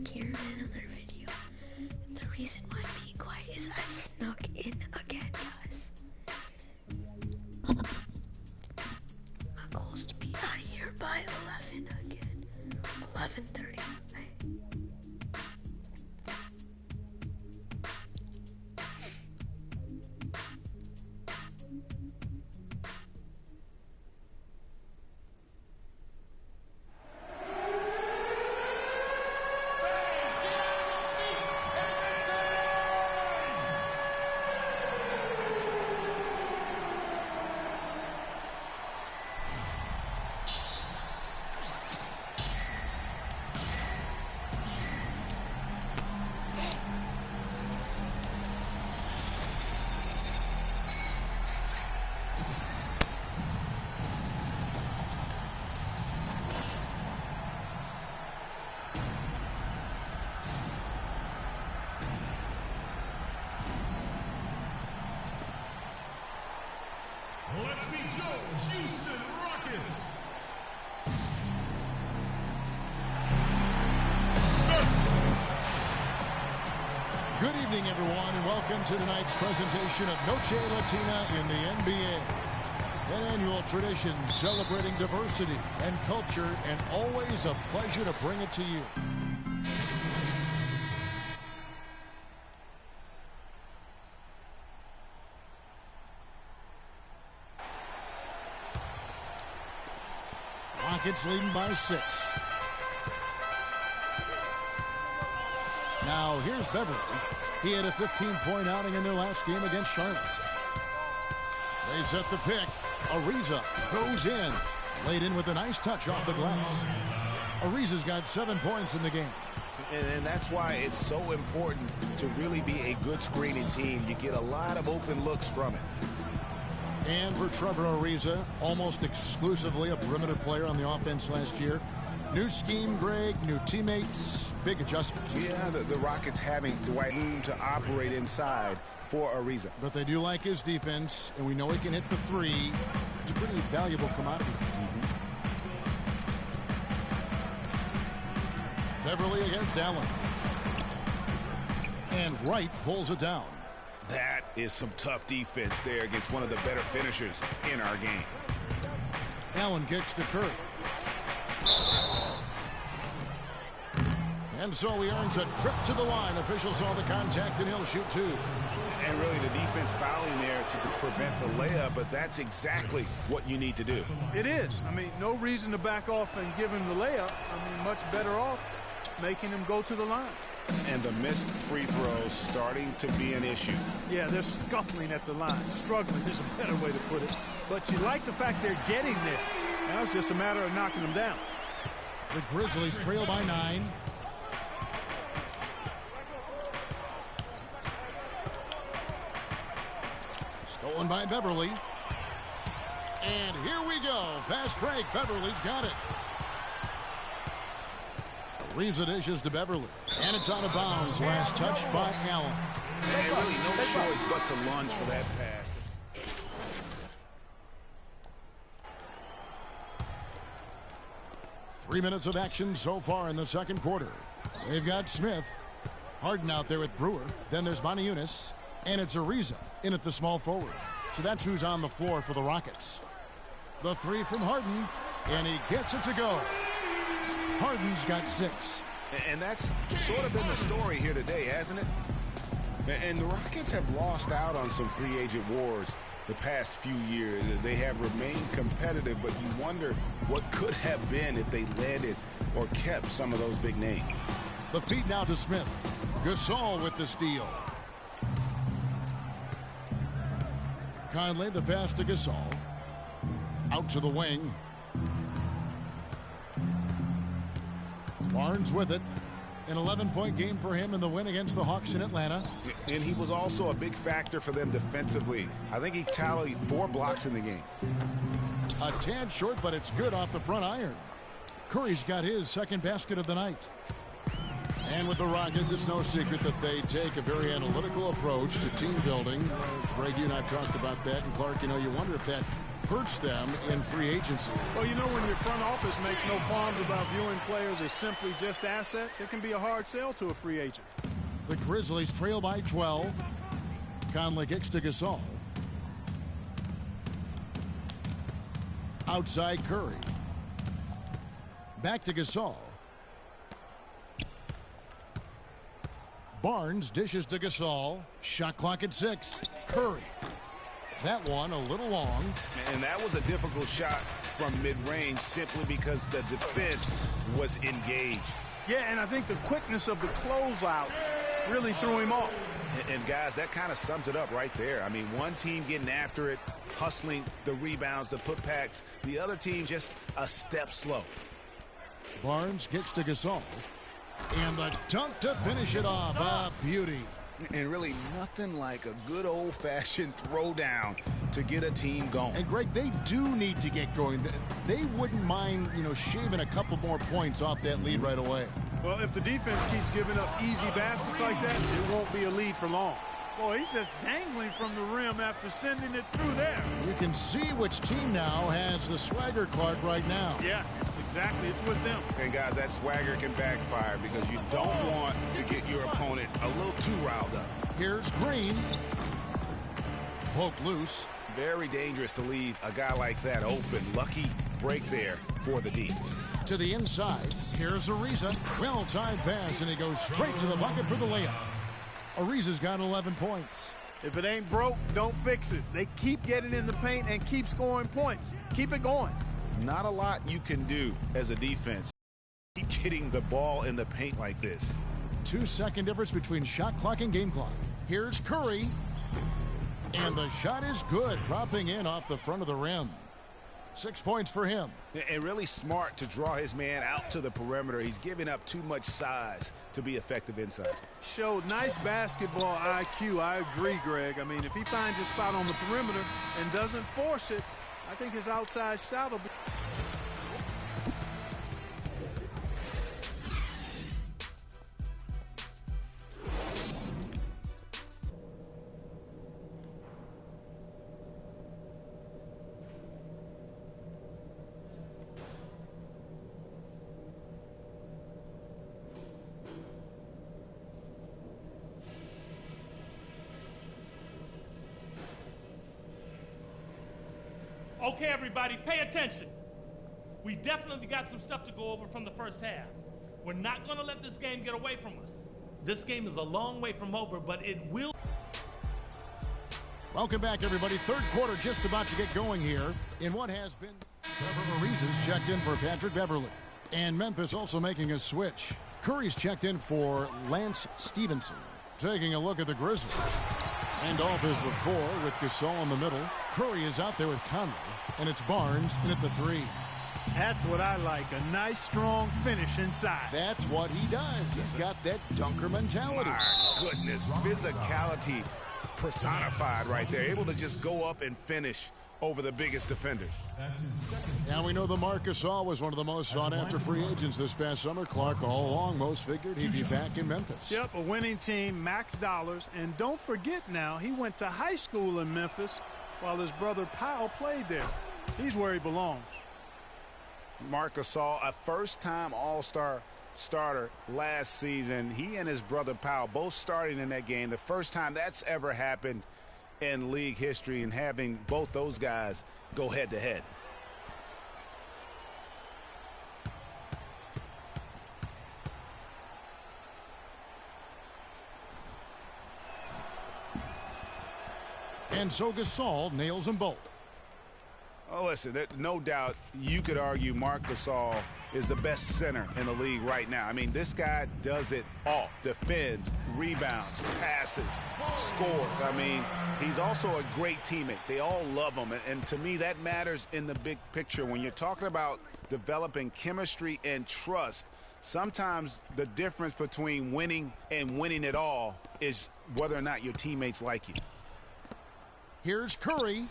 back here in another video. The reason why I'm being quiet is I snuck in again, guys. My goal is to be out of here by 11 again. 11:30. Let's meet your Houston Rockets. Start. Good evening, everyone, and welcome to tonight's presentation of Noche Latina in the NBA. An annual tradition celebrating diversity and culture, and always a pleasure to bring it to you. Rockets leading by 6. Now here's Beverly. He had a 15-point outing in their last game against Charlotte. They set the pick. Ariza goes in. Laid in with a nice touch off the glass. Ariza's got 7 points in the game. And that's why it's so important to really be a good screening team. You get a lot of open looks from it. And for Trevor Ariza, almost exclusively a perimeter player on the offense last year. New scheme, Greg, new teammates, big adjustment. Yeah, the Rockets having the right room to operate inside for Ariza. But they do like his defense, and we know he can hit the three. It's a pretty valuable commodity. Beverly against Allen. And Wright pulls it down. That is some tough defense there against one of the better finishers in our game. Allen kicks to Curry. And so he earns a trip to the line. Officials saw the contact, and he'll shoot 2. And really the defense fouling there to prevent the layup, but that's exactly what you need to do. It is. I mean, no reason to back off and give him the layup. I mean, much better off making him go to the line. And the missed free throws starting to be an issue. Yeah, they're scuffling at the line, struggling. There's a better way to put it. But you like the fact they're getting there. Now it's just a matter of knocking them down. The Grizzlies trail by 9. Stolen by Beverly. And here we go. Fast break. Beverly's got it. Ariza dishes to Beverly. And it's out of bounds. Last touch by Allen. And really no choice but to lunge for that pass. Three minutes of action so far in the second quarter. They've got Smith. Harden out there with Brewer. Then there's Moniunas. And it's Ariza in at the small forward. So that's who's on the floor for the Rockets. The three from Harden. And he gets it to go. Harden's got 6. And that's sort of been the story here today, hasn't it? And the Rockets have lost out on some free agent wars the past few years. They have remained competitive, but you wonder what could have been if they landed or kept some of those big names. The feed now to Smith. Gasol with the steal. Conley, the pass to Gasol. Out to the wing. Barnes with it. An 11-point game for him in the win against the Hawks in Atlanta. And he was also a big factor for them defensively. I think he tallied 4 blocks in the game. A tad short, but it's good off the front iron. Curry's got his second basket of the night. And with the Rockets, it's no secret that they take a very analytical approach to team building. Greg, you and I have talked about that. And Clark, you know, you wonder if that hurts them in free agency. Well, you know, when your front office makes no qualms about viewing players as simply just assets, it can be a hard sell to a free agent. The Grizzlies trail by 12. Conley kicks to Gasol. Outside Curry. Back to Gasol. Barnes dishes to Gasol. Shot clock at 6. Curry. That one a little long. And that was a difficult shot from mid-range simply because the defense was engaged. Yeah, and I think the quickness of the closeout really threw him off. And guys, that kind of sums it up right there. I mean, one team getting after it, hustling the rebounds, the putbacks. The other team just a step slow. Barnes gets to Gasol. And the dunk to finish it off. A beauty. And really nothing like a good old-fashioned throwdown to get a team going. And Greg, they do need to get going. They wouldn't mind, shaving a couple more points off that lead right away. Well, if the defense keeps giving up easy baskets like that, it won't be a lead for long. Boy, he's just dangling from the rim after sending it through there. You can see which team now has the swagger, Clark, right now. Yeah, it's with them. And guys, that swagger can backfire because you don't want to get your opponent a little too riled up. Here's Green. Poke loose. Very dangerous to leave a guy like that open. Lucky break there for the D. To the inside. Here's Ariza. Well-timed pass, and he goes straight to the bucket for the layup. Ariza's got 11 points. If it ain't broke, don't fix it. They keep getting in the paint and keep scoring points. Keep it going. Not a lot you can do as a defense. Keep getting the ball in the paint like this. 2-second difference between shot clock and game clock. Here's Curry. And the shot is good, dropping in off the front of the rim. 6 points for him. And really smart to draw his man out to the perimeter. He's giving up too much size to be effective inside. Showed nice basketball IQ. I agree, Greg. I mean, if he finds his spot on the perimeter and doesn't force it, I think his outside shot will be... Okay, everybody, pay attention. We definitely got some stuff to go over from the first half. We're not going to let this game get away from us. This game is a long way from over, but it will. Welcome back, everybody. Third quarter just about to get going here in what has been. Trevor Ariza's checked in for Patrick Beverly. And Memphis also making a switch. Curry's checked in for Lance Stevenson. Taking a look at the Grizzlies. And off is the 4 with Gasol in the middle. Curry is out there with Conley. And it's Barnes in at the 3. That's what I like, a nice, strong finish inside. That's what he does. He's got that dunker mentality. My goodness, physicality personified right there. Able to just go up and finish over the biggest defenders. Now we know the Marc Gasol was one of the most sought-after free agents this past summer. Clark, all along, most figured he'd be back in Memphis. Yep, a winning team, max dollars. And don't forget now, he went to high school in Memphis while his brother Powell played there. He's where he belongs. Marc Gasol, a first-time All-Star starter last season. He and his brother Powell both starting in that game. The first time that's ever happened in league history, and having both those guys go head-to-head. And so Gasol nails them both. Oh, listen, no doubt you could argue Marc Gasol is the best center in the league right now. I mean, this guy does it all. Defends, rebounds, passes, scores. I mean, he's also a great teammate. They all love him. And to me, that matters in the big picture. When you're talking about developing chemistry and trust, sometimes the difference between winning and winning it all is whether or not your teammates like you. Here's Curry.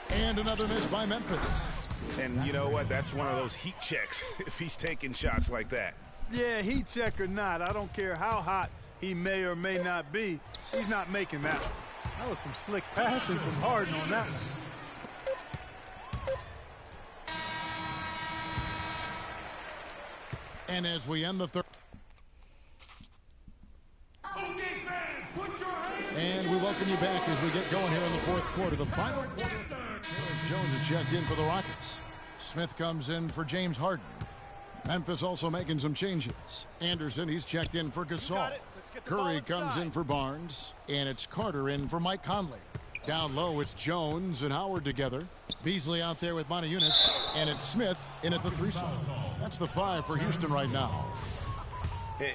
And another miss by Memphis. And you know what? That's one of those heat checks if he's taking shots like that. Yeah, heat check or not, I don't care how hot he may or may not be. He's not making that. That was some slick passing from Harden on that one. And as we end the third. And we welcome you back as we get going here in the fourth quarter. The final quarter. Jones is checked in for the Rockets. Smith comes in for James Harden. Memphis also making some changes. Anderson, he's checked in for Gasol. Curry comes in for Barnes. And it's Carter in for Mike Conley. Down low, it's Jones and Howard together. Beasley out there with Montejunas. And it's Smith in at the 3 slot. That's the 5 for Houston right now.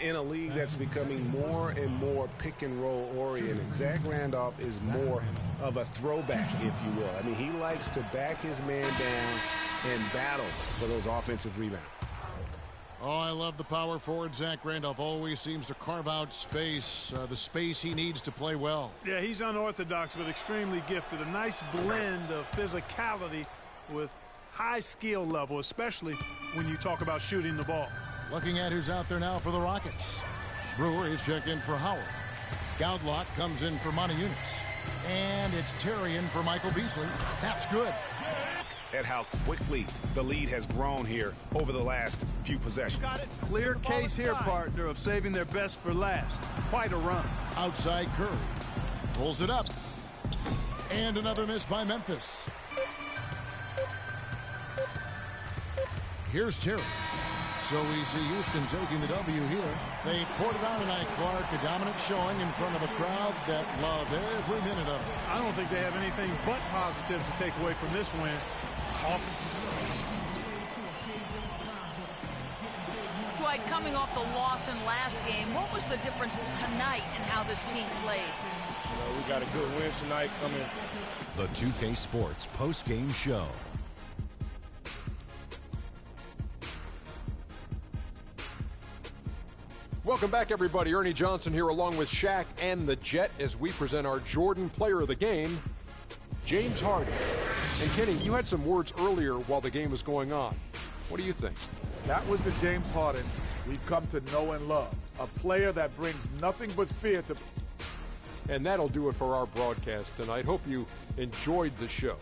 In a league that's becoming more and more pick and roll oriented, Zach Randolph is more of a throwback, if you will. I mean, he likes to back his man down and battle for those offensive rebounds. Oh, I love the power forward. Zach Randolph always seems to carve out space, the space he needs to play well. Yeah, he's unorthodox but extremely gifted. A nice blend of physicality with high skill level, especially when you talk about shooting the ball. Looking at who's out there now for the Rockets. Brewer is checked in for Howard. Goudelock comes in for Montejunas. And it's Terry in for Michael Beasley. That's good. At how quickly the lead has grown here over the last few possessions. Got it. Clear case here, partner, of saving their best for last. Quite a run. Outside Curry. Pulls it up. And another miss by Memphis. Here's Terry. So we see Houston taking the W here. They poured it on tonight, Clark. A dominant showing in front of a crowd that loved every minute of it. I don't think they have anything but positives to take away from this win. Dwight, coming off the loss in last game, what was the difference tonight in how this team played? We got a good win tonight coming. The 2K Sports post-game show. Welcome back, everybody. Ernie Johnson here along with Shaq and the Jet as we present our Jordan Player of the Game, James Harden. And Kenny, you had some words earlier while the game was going on. What do you think? That was the James Harden we've come to know and love. A player that brings nothing but fear to... And that'll do it for our broadcast tonight. Hope you enjoyed the show.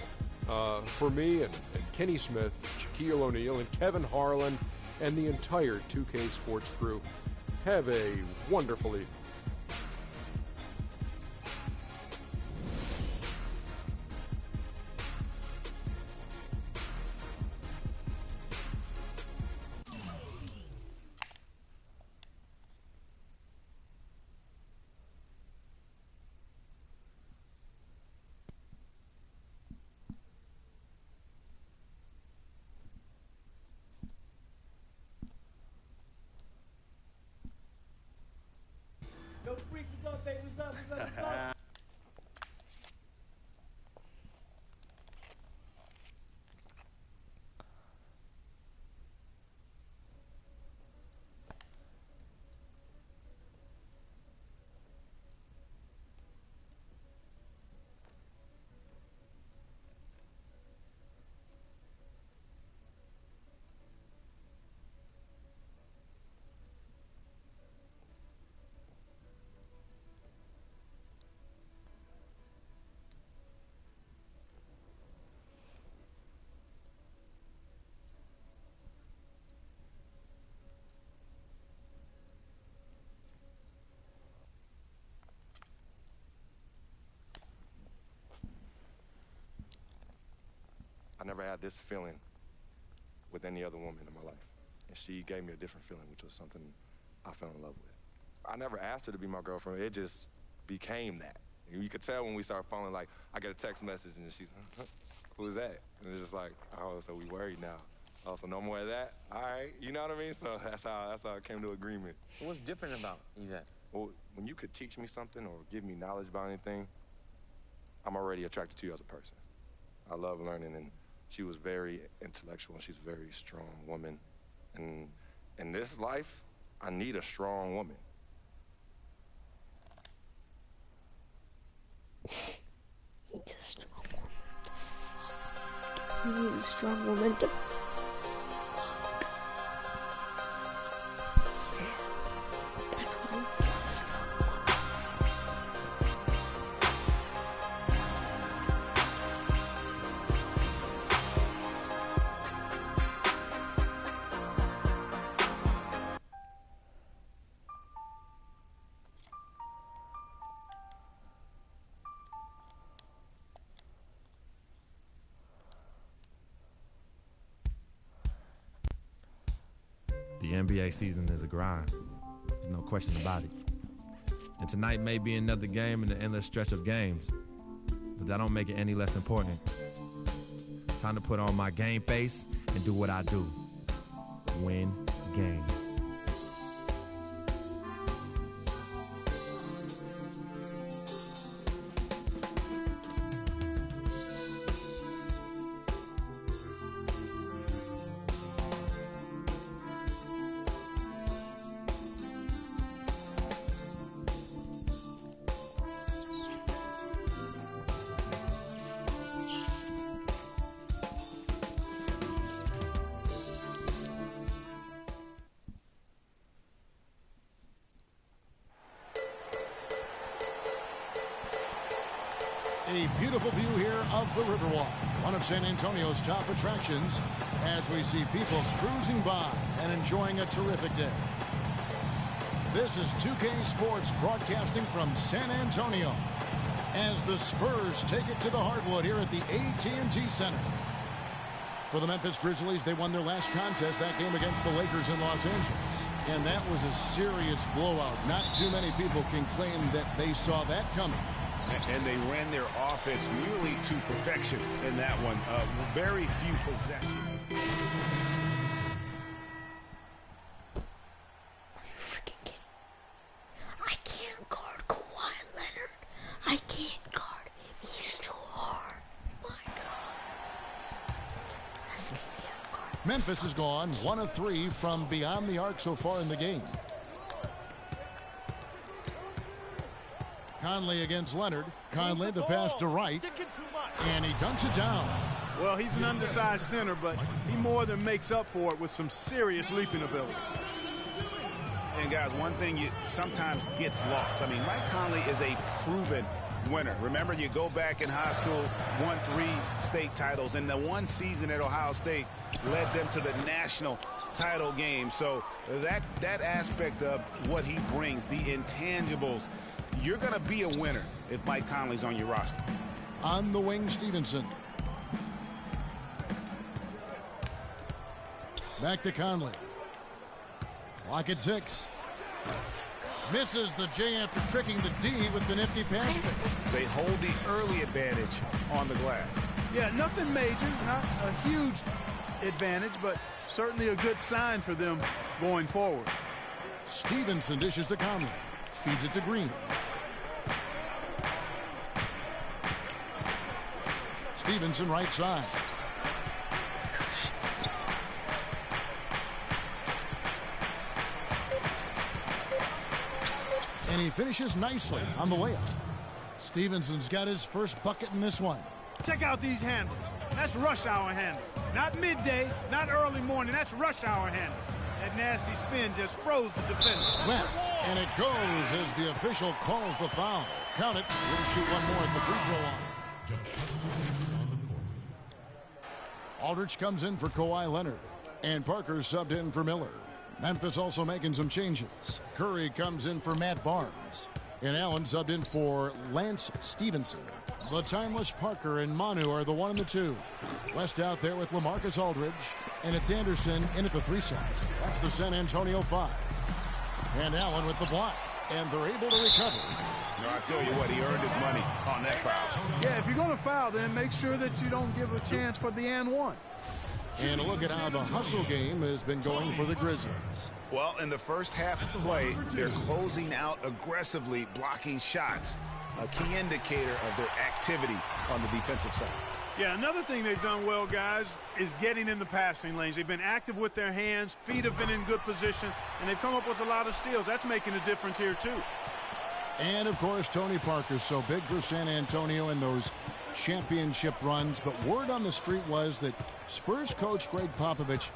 For me and Kenny Smith, Shaquille O'Neal, and Kevin Harlan, and the entire 2K Sports crew, have a wonderful evening. I never had this feeling with any other woman in my life. And she gave me a different feeling, which was something I fell in love with. I never asked her to be my girlfriend. It just became that. You could tell when we started falling, like, I get a text message and she's, who is that? And it's just like, oh, so we worried now. Oh, so no more of that? All right, you know what I mean? So that's how I came to agreement. What's different about Yvette? Well, when you could teach me something or give me knowledge about anything, I'm already attracted to you as a person. I love learning, and she was very intellectual, and she's a very strong woman. And in this life, I need a strong woman. He's a strong woman. He needs a strong woman to fuck. That's what he wants. NBA season is a grind. There's no question about it. And tonight may be another game in the endless stretch of games, but that don't make it any less important. Time to put on my game face and do what I do. Win games. A beautiful view here of the Riverwalk, one of San Antonio's top attractions, as we see people cruising by and enjoying a terrific day. This is 2K Sports broadcasting from San Antonio as the Spurs take it to the hardwood here at the AT&T Center. For the Memphis Grizzlies, they won their last contest, that game against the Lakers in Los Angeles. And that was a serious blowout. Not too many people can claim that they saw that coming. And they ran their offense nearly to perfection in that one. Very few possessions. Are you freaking kidding? I can't guard Kawhi Leonard. I can't guard him. He's too hard. My God. Memphis has gone 1 of 3 from beyond the arc so far in the game. Conley against Leonard. Conley, the pass to Wright, and he dunks it down. Well, he's an undersized center, but he more than makes up for it with some serious leaping ability. And, guys, one thing you sometimes gets lost. I mean, Mike Conley is a proven winner. Remember, you go back in high school, won 3 state titles, and the one season at Ohio State led them to the national title game. So that aspect of what he brings, the intangibles, you're going to be a winner if Mike Conley's on your roster. On the wing, Stevenson. Back to Conley. Clock at 6. Misses the J after tricking the D with the nifty pass. They hold the early advantage on the glass. Yeah, nothing major, not a huge advantage, but certainly a good sign for them going forward. Stevenson dishes to Conley. Feeds it to Green. Stevenson right side. And he finishes nicely on the layup. Stevenson's got his first bucket in this one. Check out these handles. That's rush hour handle. Not midday, not early morning. That's rush hour handle. That nasty spin just froze the defender. West, and it goes as the official calls the foul. Count it. We'll shoot one more at the free throw line. Aldridge comes in for Kawhi Leonard, and Parker subbed in for Miller. Memphis also making some changes. Curry comes in for Matt Barnes, and Allen subbed in for Lance Stevenson. The timeless Parker and Manu are the 1 and the 2. West out there with LaMarcus Aldridge, and it's Anderson in at the 3 side. That's the San Antonio 5. And Allen with the block, and they're able to recover. No, I tell you what, he earned his money on that foul. Yeah, if you're going to foul, then make sure that you don't give a chance for the and one. And a look at how the hustle game has been going for the Grizzlies. Well, in the first half of play, they're closing out aggressively, blocking shots. A key indicator of their activity on the defensive side. Yeah, another thing they've done well, guys, is getting in the passing lanes. They've been active with their hands, feet have been in good position, and they've come up with a lot of steals. That's making a difference here, too. And, of course, Tony Parker's so big for San Antonio in those championship runs. But word on the street was that Spurs coach Greg Popovich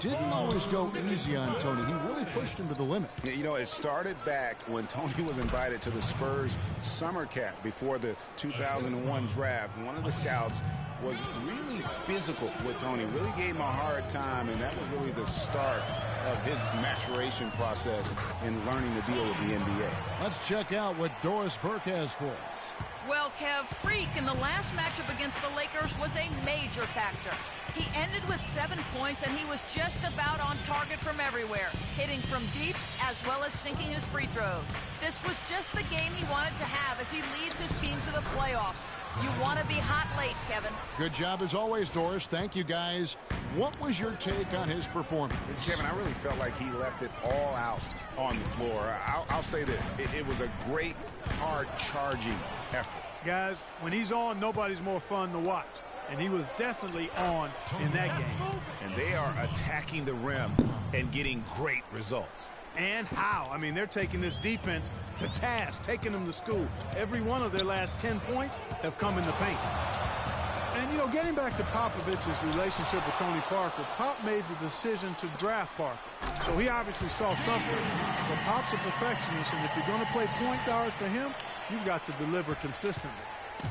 didn't always go easy on Tony. He really pushed him to the limit. Yeah, you know, it started back when Tony was invited to the Spurs summer camp before the 2001 draft. One of the scouts was really physical with Tony, really gave him a hard time, and that was really the start of his maturation process in learning to deal with the NBA. Let's check out what Doris Burke has for us. Well, Kev, Freak in the last matchup against the Lakers was a major factor. He ended with 7 points, and he was just about on target from everywhere, hitting from deep as well as sinking his free throws. This was just the game he wanted to have as he leads his team to the playoffs. You want to be hot late, Kevin. Good job as always, Doris. Thank you, guys. What was your take on his performance? Kevin, I really felt like he left it all out on the floor. I'll say this. It was a great, hard-charging effort. Guys, when he's on, nobody's more fun to watch. And he was definitely on in that game. And they are attacking the rim and getting great results. And how? I mean, they're taking this defense to task, taking them to school. Every one of their last 10 points have come in the paint. And, you know, getting back to Popovich's relationship with Tony Parker, Pop made the decision to draft Parker. So he obviously saw something. But Pop's a perfectionist, and if you're going to play point guards for him, you've got to deliver consistently.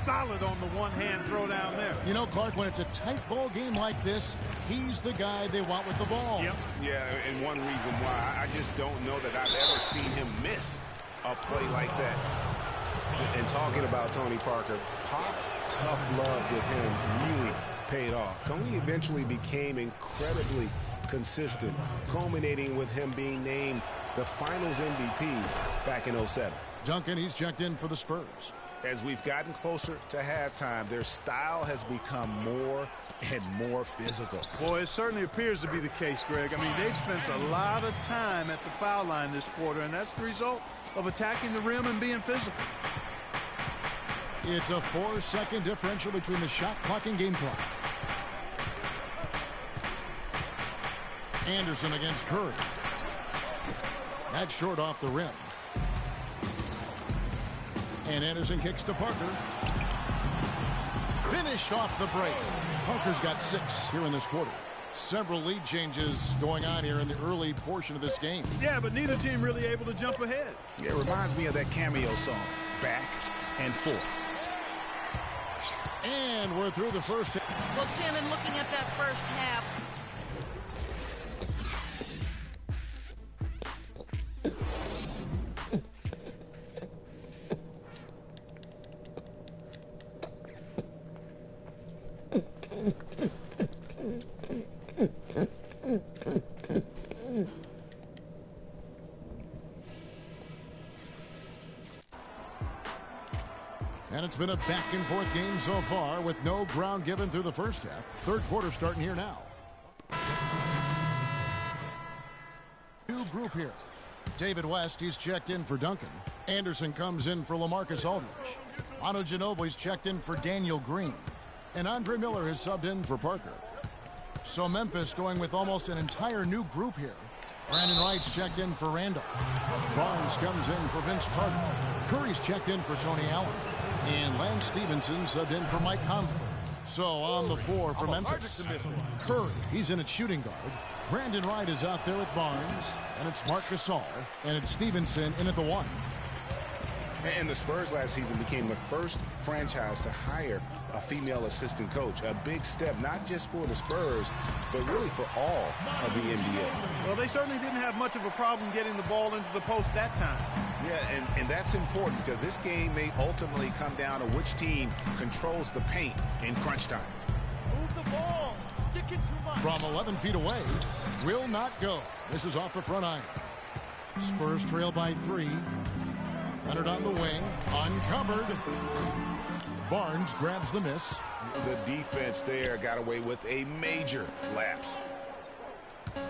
Solid on the one-hand throw down there. You know, Clark, when it's a tight ball game like this, he's the guy they want with the ball. Yep. Yeah, and one reason why, I just don't know that I've ever seen him miss a play like that. And talking about Tony Parker, Pop's tough love with him really paid off. Tony eventually became incredibly consistent, culminating with him being named the Finals MVP back in '07. Duncan, he's checked in for the Spurs. As we've gotten closer to halftime, their style has become more and more physical. Boy, it certainly appears to be the case, Greg. I mean, they've spent a lot of time at the foul line this quarter, and that's the result of attacking the rim and being physical. It's a 4-second differential between the shot clock and game clock. Anderson against Curry. That's short off the rim. And Anderson kicks to Parker. Finished off the break. Parker's got 6 here in this quarter. Several lead changes going on here in the early portion of this game. Yeah, but neither team really able to jump ahead. It reminds me of that cameo song, Back and Forth. And we're through the first half. Well, Tim, in looking at that first half, And it's been a back-and-forth game so far with no ground given through the first half. Third quarter starting here now. New group here. David West, he's checked in for Duncan. Anderson comes in for LaMarcus Aldridge. Manu Ginobili's checked in for Daniel Green. And Andre Miller has subbed in for Parker. So Memphis going with almost an entire new group here. Brandon Wright's checked in for Randolph. Barnes comes in for Vince Carter. Curry's checked in for Tony Allen. And Lance Stevenson subbed in for Mike Conley. So on the floor for Memphis, Curry, he's in at shooting guard. Brandon Wright is out there with Barnes. And it's Marc Gasol. And it's Stevenson in at the 1. And the Spurs last season became the first franchise to hire a female assistant coach. A big step, not just for the Spurs, but really for all of the NBA. Well, they certainly didn't have much of a problem getting the ball into the post that time. Yeah, and that's important because this game may ultimately come down to which team controls the paint in crunch time. Move the ball. Stick it to Mike. From 11 feet away, will not go. This is off the front iron. Spurs trail by 3. Leonard on the wing, uncovered. Barnes grabs the miss. The defense there got away with a major lapse.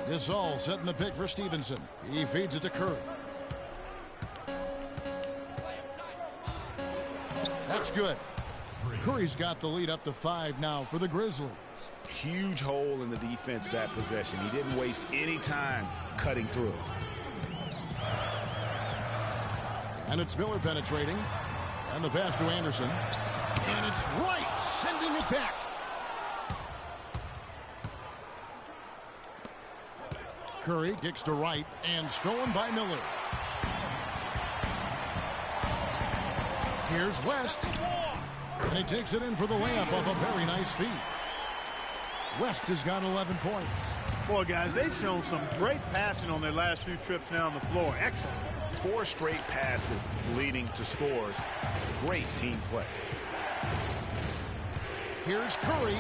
Gasol setting the pick for Stevenson. He feeds it to Curry. That's good. Curry's got the lead up to 5 now for the Grizzlies. Huge hole in the defense that possession. He didn't waste any time cutting through. And it's Miller penetrating. And the pass to Anderson. And it's Wright sending it back. Curry kicks to Wright and stolen by Miller. Here's West. And he takes it in for the layup off a very nice feed. West has got 11 points. Boy, guys, they've shown some great passing on their last few trips down the floor. Excellent. 4 straight passes leading to scores. Great team play. Here's Curry.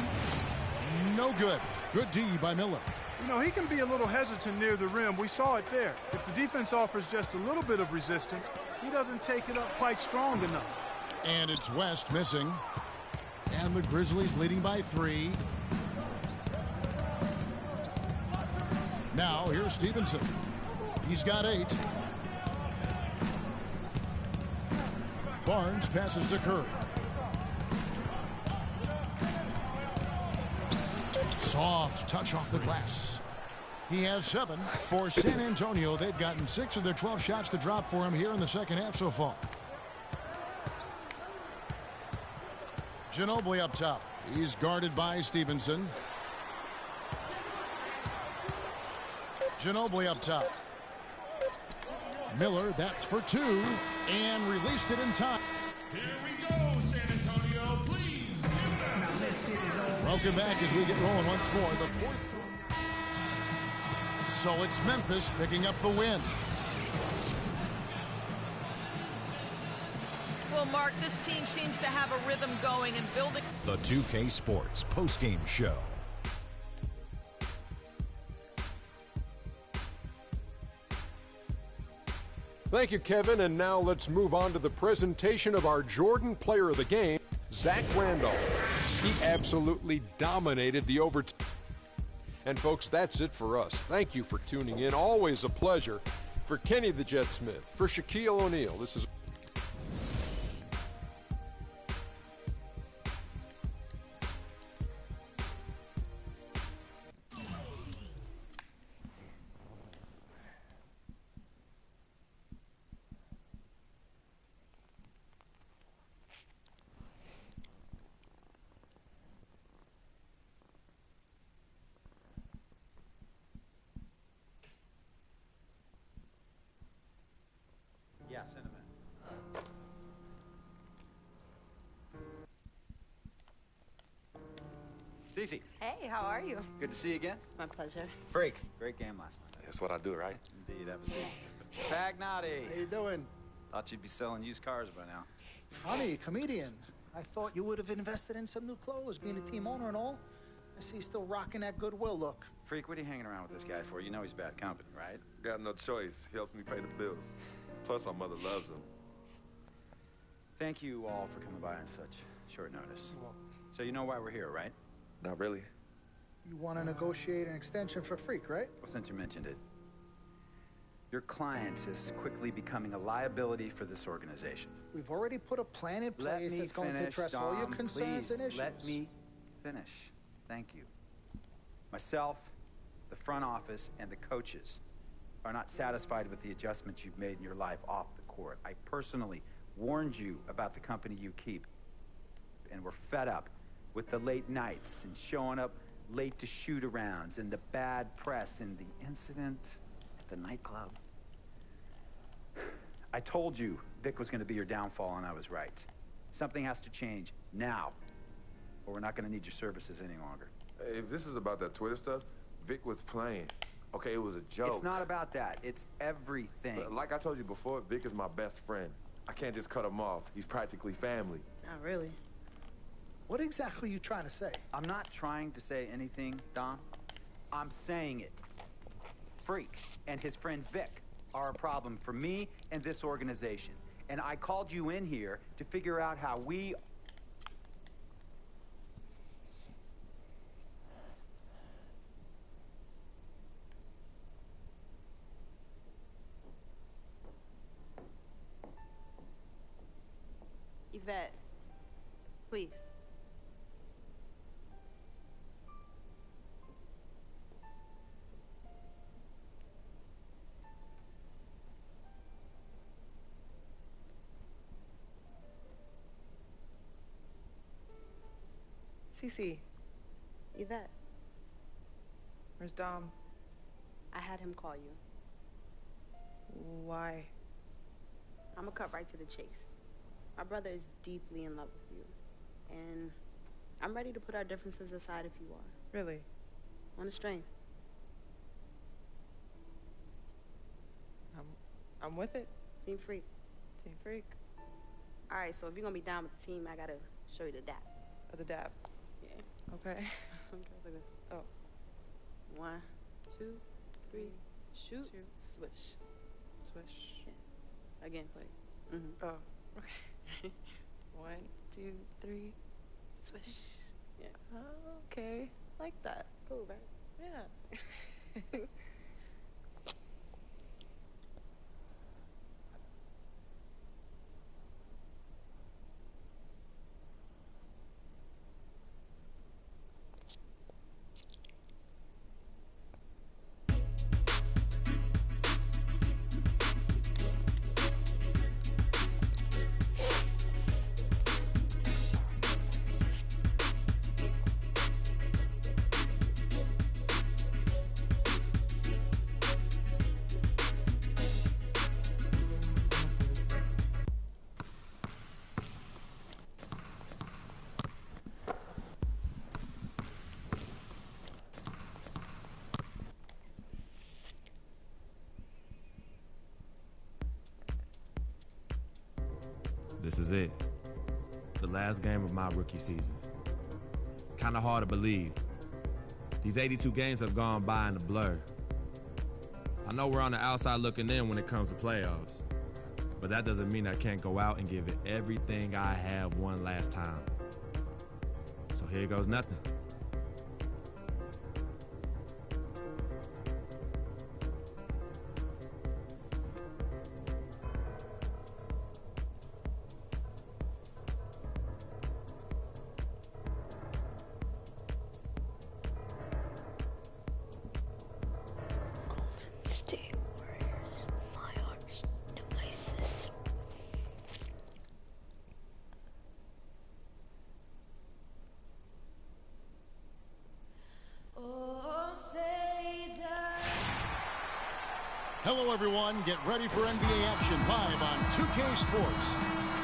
No good. Good D by Miller. You know, he can be a little hesitant near the rim. We saw it there. If the defense offers just a little bit of resistance, he doesn't take it up quite strong enough. And it's West missing. And the Grizzlies leading by 3. Now, here's Stevenson. He's got 8. Barnes passes to Curry. Soft touch off the glass. He has 7 for San Antonio. They've gotten 6 of their 12 shots to drop for him here in the second half so far. Ginobili up top. He's guarded by Stevenson. Ginobili up top. Miller, that's for 2, and released it in time. Here we go, San Antonio. Please give it up. Welcome back as we get rolling once more. The fourth. So it's Memphis picking up the win. Well, Mark, this team seems to have a rhythm going and building. The 2K Sports postgame show. Thank you, Kevin. And now let's move on to the presentation of our Jordan Player of the Game, Zach Randolph. He absolutely dominated the overtime. And folks, that's it for us. Thank you for tuning in. Always a pleasure. For Kenny the Jet Smith, for Shaquille O'Neal, this is... Yes, in a minute. Cece. Hey, how are you? Good to see you again. My pleasure. Freak. Great game last night. That's what I do, right? Indeed, have a seat. Pagnotti. How you doing? Thought you'd be selling used cars by now. Funny, comedian. I thought you would have invested in some new clothes, being a team owner and all. I see you still rocking that Goodwill look. Freak, what are you hanging around with this guy for? You know he's bad company, right? Got no choice. He helps me pay the bills. Plus, our mother loves him. Thank you all for coming by on such short notice. So you know why we're here, right? Not really. You want to negotiate an extension for Freak, right? Well, since you mentioned it, your client is quickly becoming a liability for this organization. We've already put a plan in place that's going to address all your concerns and issues. Let me finish. Thank you. Myself, the front office, and the coaches are not satisfied with the adjustments you've made in your life off the court. I personally warned you about the company you keep, and we're fed up with the late nights and showing up late to shoot-arounds and the bad press and the incident at the nightclub. I told you Vic was going to be your downfall, and I was right. Something has to change now, or we're not going to need your services any longer. If this is about that Twitter stuff, Vic was playing. Okay, it was a joke. It's not about that. It's everything. Like I told you before, Vic is my best friend. I can't just cut him off. He's practically family. Not really. What exactly are you trying to say? I'm not trying to say anything, Dom. I'm saying it. Freak and his friend Vic are a problem for me and this organization. And I called you in here to figure out how we... Yvette, please. Cece. Yvette. Where's Dom? I had him call you. Why? I'm gonna cut right to the chase. My brother is deeply in love with you. And I'm ready to put our differences aside if you are. Really? On a string. I'm with it. Team Freak. Team Freak. All right, so if you're gonna be down with the team, I gotta show you the dap. The dap. Yeah. Okay. Like this. Oh. 1, 2, 3, shoot. Swish. Swish. Yeah. Again. Like. Mm-hmm. Oh. Okay. 1, 2, 3, swish. Yeah. Oh, okay. Like that. Cool, right? Yeah. This is it. The last game of my rookie season. Kind of hard to believe. These 82 games have gone by in a blur. I know we're on the outside looking in when it comes to playoffs, but that doesn't mean I can't go out and give it everything I have one last time. So here goes nothing. State Warriors, my arch nemesis. Hello, everyone. Get ready for NBA action live on 2K Sports.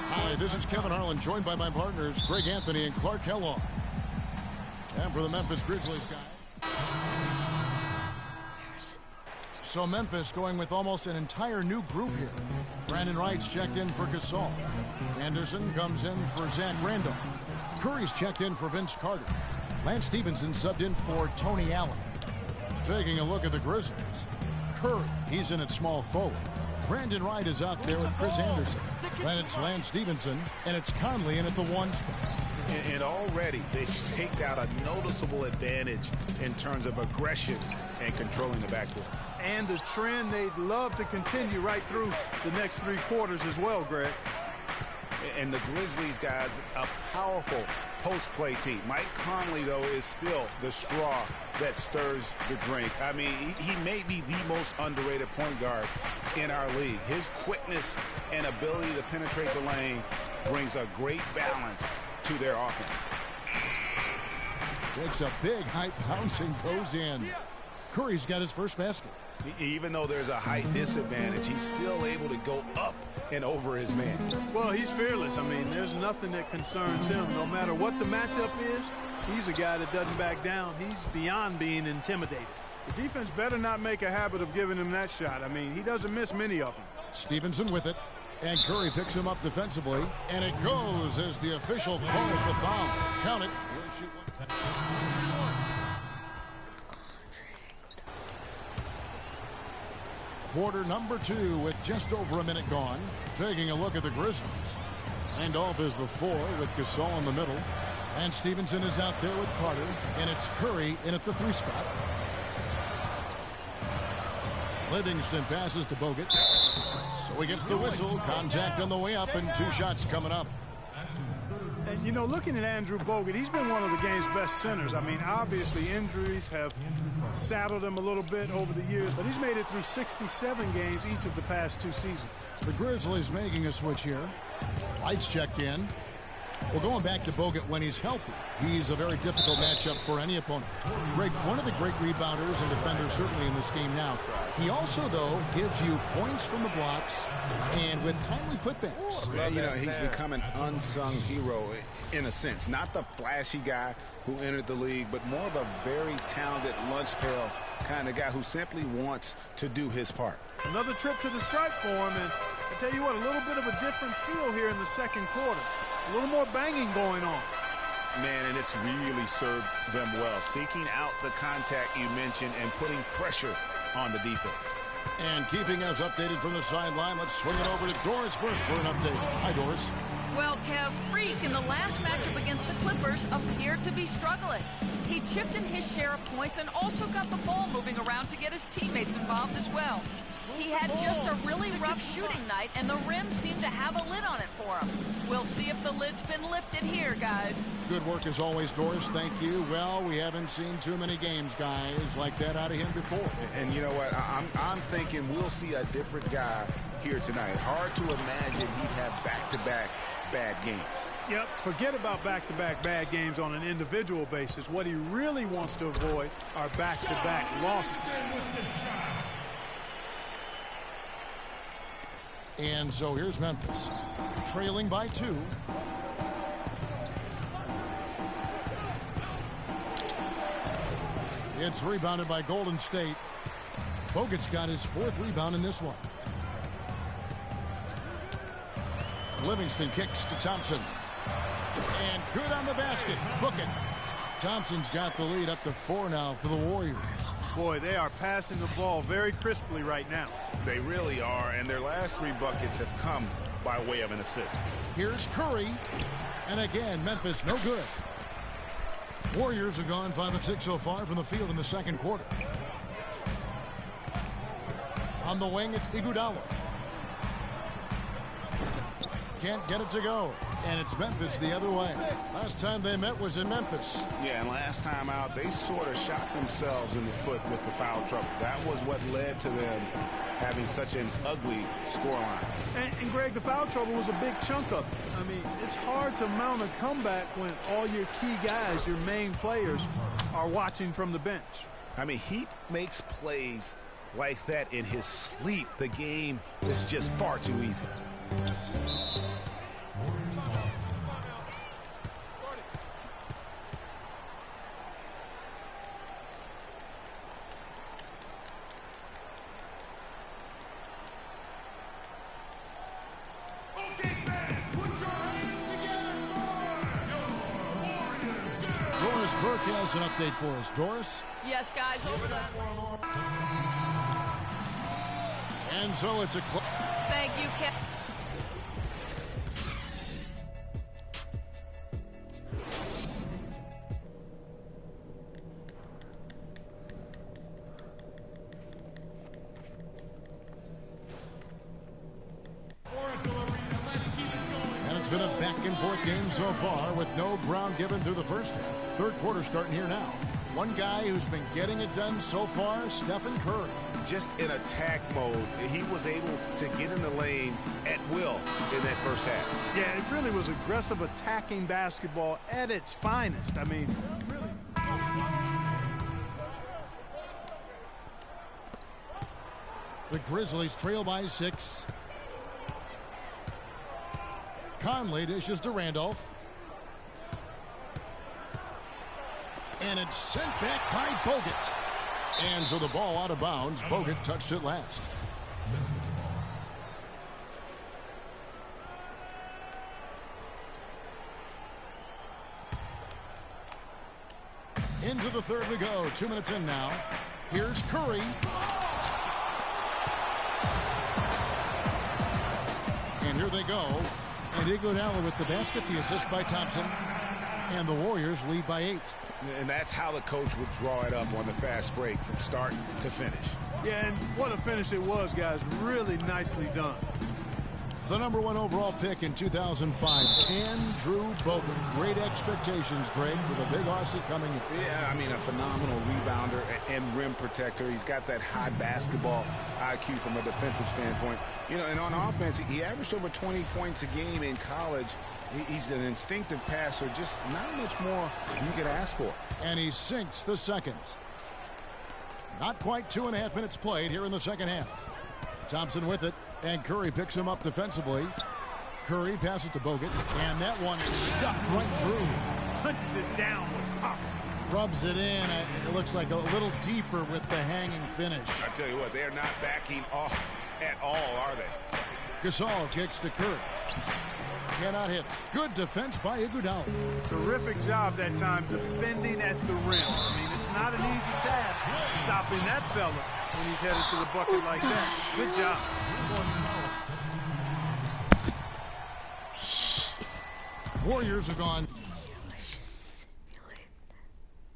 Hi, this is Kevin Harlan, joined by my partners, Greg Anthony and Clark Kellogg. And for the Memphis Grizzlies guy. So Memphis going with almost an entire new group here. Brandon Wright's checked in for Gasol. Anderson comes in for Zach Randolph. Curry's checked in for Vince Carter. Lance Stevenson subbed in for Tony Allen. Taking a look at the Grizzlies. Curry, he's in at small forward. Brandon Wright is out there with Chris Anderson. Then it's Lance Stevenson, and it's Conley in at the 1 spot. And already they've staked out a noticeable advantage in terms of aggression and controlling the backcourt. And a trend they'd love to continue right through the next 3 quarters as well, Greg. And the Grizzlies, guys, a powerful post-play team. Mike Conley, though, is still the straw that stirs the drink. I mean, he may be the most underrated point guard in our league. His quickness and ability to penetrate the lane brings a great balance to their offense. Takes a big height bounce and goes in. Curry's got his first basket. Even though there's a height disadvantage, he's still able to go up and over his man. Well, he's fearless. I mean, there's nothing that concerns him. No matter what the matchup is, he's a guy that doesn't back down. He's beyond being intimidated. The defense better not make a habit of giving him that shot. I mean, he doesn't miss many of them. Stevenson with it. And Curry picks him up defensively. And it goes as the official calls the foul. Count it. He'll shoot one. Quarter number 2 with just over a minute gone. Taking a look at the Grizzlies. Randolph is the 4 with Gasol in the middle. And Stevenson is out there with Carter. And it's Curry in at the 3 spot. Livingston passes to Bogut. So he gets the whistle. Contact on the way up and 2 shots coming up. And, you know, looking at Andrew Bogut, he's been one of the game's best centers. I mean, obviously injuries have saddled him a little bit over the years, but he's made it through 67 games each of the past 2 seasons. The Grizzlies making a switch here. Lights checked in. Well, going back to Bogut when he's healthy, he's a very difficult matchup for any opponent. Greg, one of the great rebounders and defenders certainly in this game now. He also, though, gives you points from the blocks and with timely putbacks. Yeah, you know, he's become an unsung hero in a sense. Not the flashy guy who entered the league, but more of a very talented lunch pail kind of guy who simply wants to do his part. Another trip to the stripe for him, and I tell you what, a little bit of a different feel here in the second quarter. A little more banging going on. Man, and it's really served them well. Seeking out the contact you mentioned and putting pressure on the defense. And keeping us updated from the sideline, let's swing it over to Doris Burke for an update. Hi, Doris. Well, Kev, Freak in the last matchup against the Clippers appeared to be struggling. He chipped in his share of points and also got the ball moving around to get his teammates involved as well. He had just a really rough shooting night, and the rim seemed to have a lid on it for him. We'll see if the lid's been lifted here, guys. Good work as always, Doris. Thank you. Well, we haven't seen too many games, guys, like that out of him before. And you know what? I'm thinking we'll see a different guy here tonight. Hard to imagine he'd have back-to-back bad games. Yep, forget about back-to-back bad games on an individual basis. What he really wants to avoid are back-to-back losses. And so here's Memphis, trailing by 2. It's rebounded by Golden State. Bogut's got his 4th rebound in this one. Livingston kicks to Thompson. And good on the basket. Book it. Thompson's got the lead up to 4 now for the Warriors. Boy, they are passing the ball very crisply right now. They really are, and their last 3 buckets have come by way of an assist. Here's Curry. And again, Memphis no good. Warriors have gone 5 of 6 so far from the field in the second quarter. On the wing, it's Iguodala. Can't get it to go. And it's Memphis the other way. Last time they met was in Memphis. Yeah, and last time out, they sort of shot themselves in the foot with the foul trouble. That was what led to them having such an ugly scoreline. And Greg, the foul trouble was a big chunk of it. I mean, it's hard to mount a comeback when all your key guys, your main players, are watching from the bench. I mean, he makes plays like that in his sleep. The game is just far too easy. Doris Burke has an update for us. Doris? Yes, guys, over the... And so it's a... Thank you, Kev. Been a back-and-forth game so far with no ground given through the first half. Third quarter starting here now. One guy who's been getting it done so far, Stephen Curry. Just in attack mode, he was able to get in the lane at will in that first half. Yeah, it really was aggressive attacking basketball at its finest. I mean, really. The Grizzlies trail by 6. Conley dishes to Randolph. And it's sent back by Bogut. And so the ball out of bounds. Bogut touched it last. Into the third we go. 2 minutes in now. Here's Curry. And here they go. And Iguodala with the basket, the assist by Thompson. And the Warriors lead by 8. And that's how the coach would draw it up on the fast break from start to finish. Yeah, and what a finish it was, guys. Really nicely done. The number 1 overall pick in 2005, Andrew Bogut. Great expectations, Greg, for the big Aussie coming in. Yeah, I mean, a phenomenal rebounder and rim protector. He's got that high basketball IQ from a defensive standpoint. You know, and on offense, he averaged over 20 points a game in college. He's an instinctive passer, just not much more you could ask for. And he sinks the second. Not quite 2.5 minutes played here in the second half. Thompson with it, and Curry picks him up defensively. Curry passes to Bogut, and that one is stuffed right through. Punches it down with pop. Rubs it in. It looks like a little deeper with the hanging finish. I tell you what, they're not backing off at all, are they? Gasol kicks to Curry. cannot hit. Good defense by Iguodala. Terrific job that time defending at the rim. I mean, it's not an easy task stopping that fella when he's headed to the bucket like that. Good job. Warriors have gone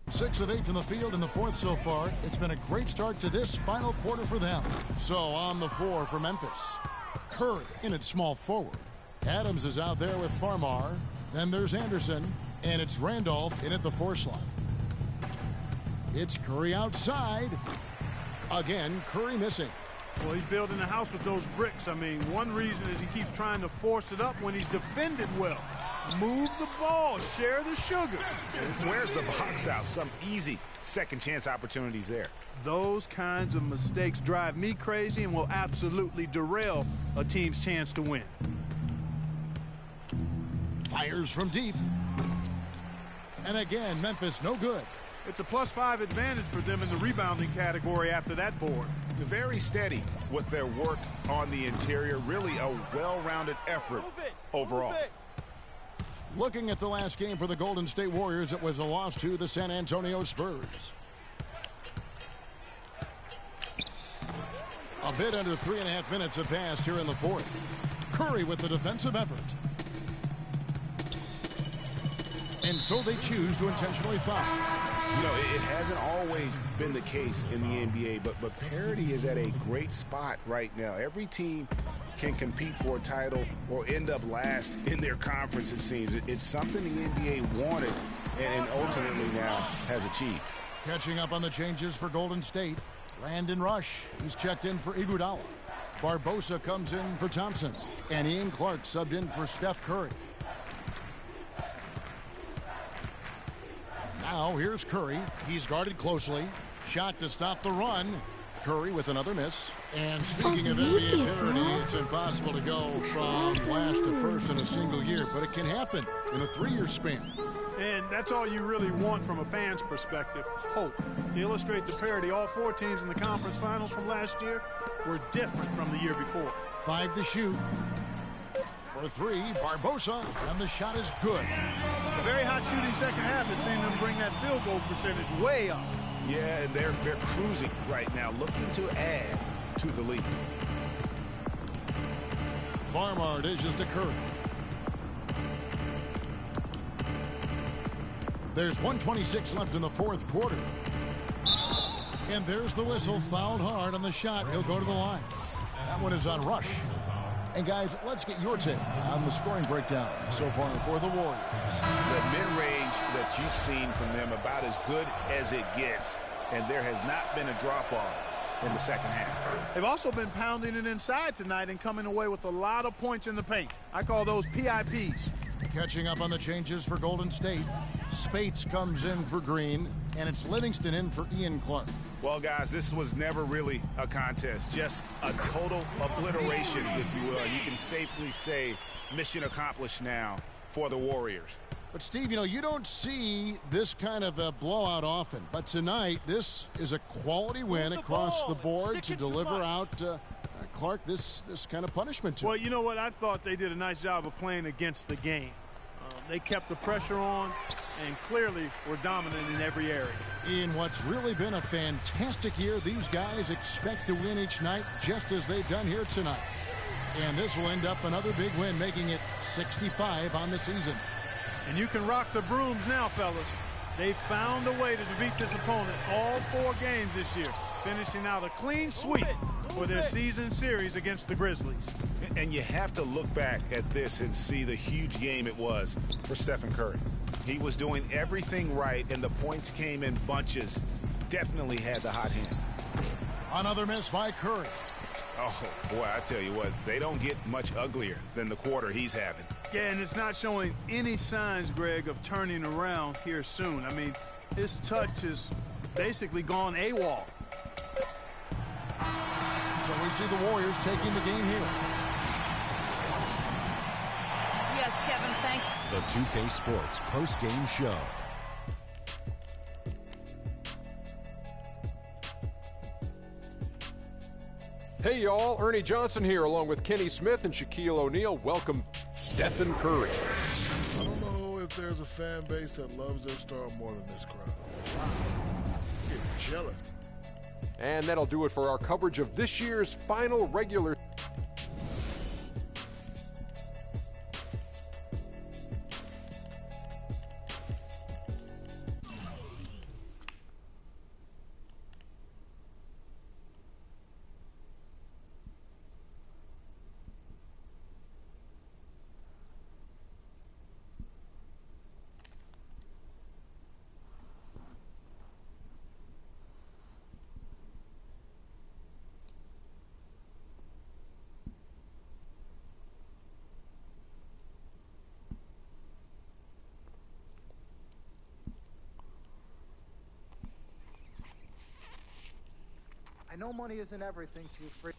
6 of 8 from the field in the fourth so far. It's been a great start to this final quarter for them. So on the floor for Memphis, Curry in at small forward. Adams is out there with Farmar. Then there's Anderson, and it's Randolph in at the 4 slot. It's Curry outside. Again, Curry missing. Well, he's building a house with those bricks. I mean, one reason is he keeps trying to force it up when he's defended well. Move the ball, share the sugar. Where's the box out? Some easy second chance opportunities there. Those kinds of mistakes drive me crazy and will absolutely derail a team's chance to win. Fires from deep. And again, Memphis no good. It's a +5 advantage for them in the rebounding category after that board. They're very steady with their work on the interior. Really a well-rounded effort overall. Looking at the last game for the Golden State Warriors, it was a loss to the San Antonio Spurs. A bit under 3.5 minutes have passed here in the fourth. Curry with the defensive effort. And so they choose to intentionally foul. You know, it hasn't always been the case in the NBA, but parity is at a great spot right now. Every team can compete for a title or end up last in their conference, it seems. It's something the NBA wanted and ultimately now has achieved. Catching up on the changes for Golden State, Brandon Rush. He's checked in for Iguodala. Barbosa comes in for Thompson. And Ian Clark subbed in for Steph Curry. Now here's Curry. He's guarded closely. Shot to stop the run. Curry with another miss. And speaking of NBA parity, it's impossible to go from last to first in a single year, but it can happen in a 3-year span. And that's all you really want from a fan's perspective, hope. To illustrate the parity, all 4 teams in the conference finals from last year were different from the year before. 5 to shoot. For 3, Barbosa, and the shot is good. A very hot shooting second half has seen them bring that field goal percentage way up. Yeah, and they're cruising right now, looking to add to the lead. Farmar dishes to Curry. There's 1:26 left in the fourth quarter. And there's the whistle, fouled hard on the shot. He'll go to the line. That one is on Rush. And guys, let's get your take on the scoring breakdown so far for the Warriors. The mid-range that you've seen from them about as good as it gets, and there has not been a drop-off in the second half. They've also been pounding it inside tonight and coming away with a lot of points in the paint. I call those PIPs. Catching up on the changes for Golden State, Spates comes in for Green, and it's Livingston in for Ian Clark. Well, guys, this was never really a contest, just a total obliteration, if you will. You can safely say mission accomplished now for the Warriors. But, Steve, you know, you don't see this kind of a blowout often. But tonight, this is a quality win across the board to deliver out Clark this kind of punishment to him. Well, you know what? I thought they did a nice job of playing against the game. They kept the pressure on and clearly were dominant in every area. In what's really been a fantastic year, these guys expect to win each night just as they've done here tonight. And this will end up another big win, making it 65 on the season. And you can rock the brooms now, fellas. They've found a way to defeat this opponent all 4 games this year, finishing out a clean sweep for their season series against the Grizzlies. And you have to look back at this and see the huge game it was for Stephen Curry. He was doing everything right, and the points came in bunches. Definitely had the hot hand. Another miss by Curry. Oh, boy, I tell you what, they don't get much uglier than the quarter he's having. Yeah, and it's not showing any signs, Greg, of turning around here soon. I mean, his touch is basically gone AWOL. So we see the Warriors taking the game here. Yes, Kevin, thank you. The 2K Sports post-game show. Hey, y'all. Ernie Johnson here, along with Kenny Smith and Shaquille O'Neal. Welcome, Stephen Curry. I don't know if there's a fan base that loves their star more than this crowd. I'm getting jealous. And that'll do it for our coverage of this year's final regular. I know money isn't everything to you, Free.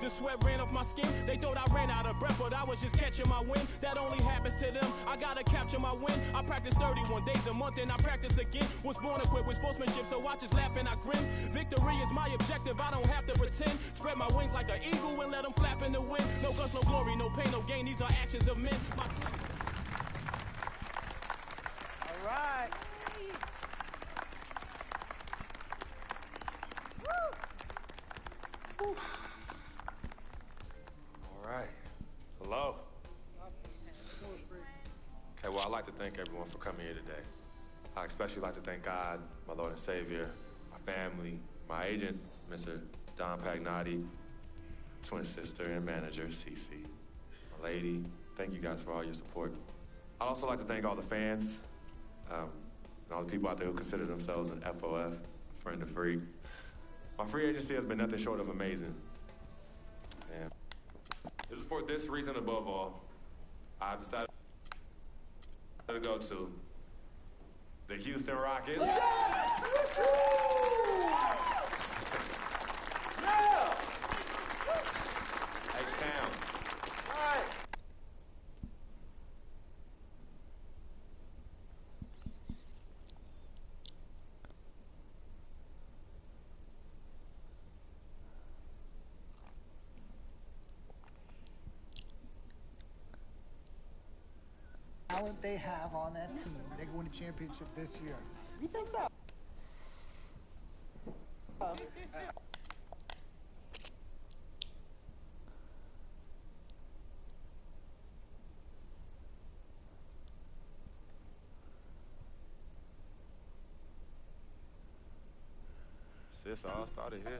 The sweat ran off my skin. They thought I ran out of breath, but I was just catching my wind. That only happens to them. I gotta capture my win. I practice 31 days a month and I practice again. Was born equipped with sportsmanship, so I just laugh and I grin. Victory is my objective, I don't have to pretend. Spread my wings like an eagle and let them flap in the wind. No guts, no glory, no pain, no gain. These are actions of men. My team. All right. All right. Hello. Okay, well, I'd like to thank everyone for coming here today. I especially like to thank God, my Lord and Savior, my family, my agent, Mr. Don Pagnotti, twin sister and manager, Cece, my lady. Thank you guys for all your support. I'd also like to thank all the fans, and all the people out there who consider themselves an FOF, friend of free. My free agency has been nothing short of amazing. And it was for this reason above all, I decided to go to the Houston Rockets. Yes! Yeah! H-Town. All right. talent they have on that team, they can win a championship this year. You think so? Oh. Sis, all started here.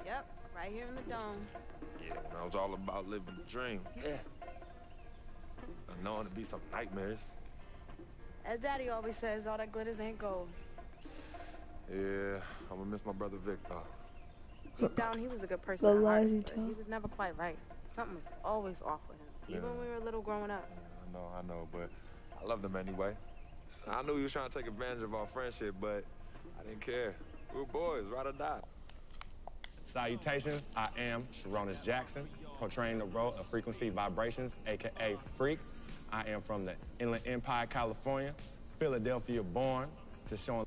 Yep, right here in the dome. Yeah, man, I was all about living the dream. Yeah. I know it'll be some nightmares. As Daddy always says, all that glitters ain't gold. Yeah, I'm gonna miss my brother Vic, though. Deep down, he was a good person. The at heart, lies he but tells. he was never quite right. Something was always off with him, even Yeah. when we were little growing up. I know, but I loved him anyway. I knew he was trying to take advantage of our friendship, but I didn't care. We were boys, ride or die. Salutations, I am Sharonis Jackson, portraying the role of Frequency Vibrations, aka Freak. I am from the Inland Empire, California, Philadelphia born, just showing.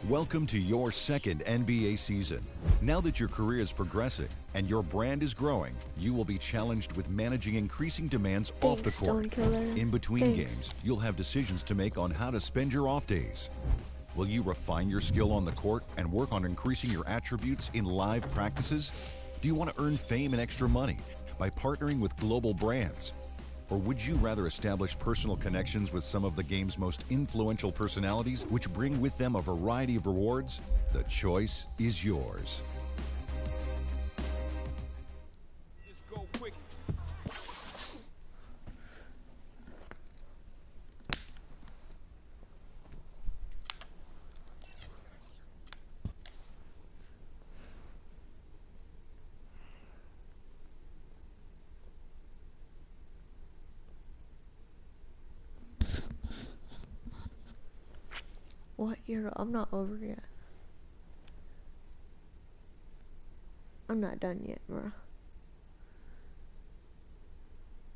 Welcome to your second NBA season. Now that your career is progressing and your brand is growing, you will be challenged with managing increasing demands off the court. In between games, you'll have decisions to make on how to spend your off days. Will you refine your skill on the court and work on increasing your attributes in live practices? Do you want to earn fame and extra money by partnering with global brands? Or would you rather establish personal connections with some of the game's most influential personalities, which bring with them a variety of rewards? The choice is yours. Just go quick. What year? I'm not over yet. I'm not done yet, bro.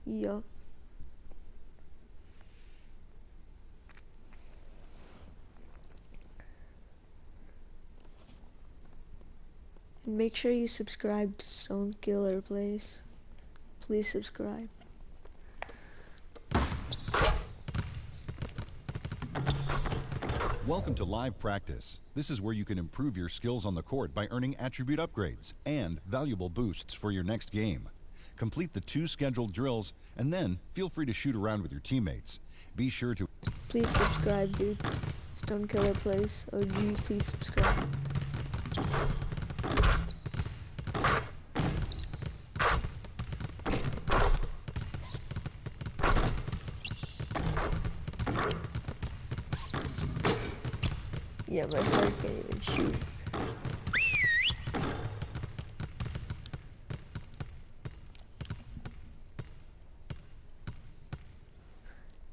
Yup. And make sure you subscribe to Stone Killer, please. Please subscribe. Welcome to Live Practice. This is where you can improve your skills on the court by earning attribute upgrades and valuable boosts for your next game. Complete the 2 scheduled drills, and then feel free to shoot around with your teammates. Be sure to... Please subscribe, dude. Stone Killer Plays. OG, please subscribe. Yeah, my heart can't even shoot.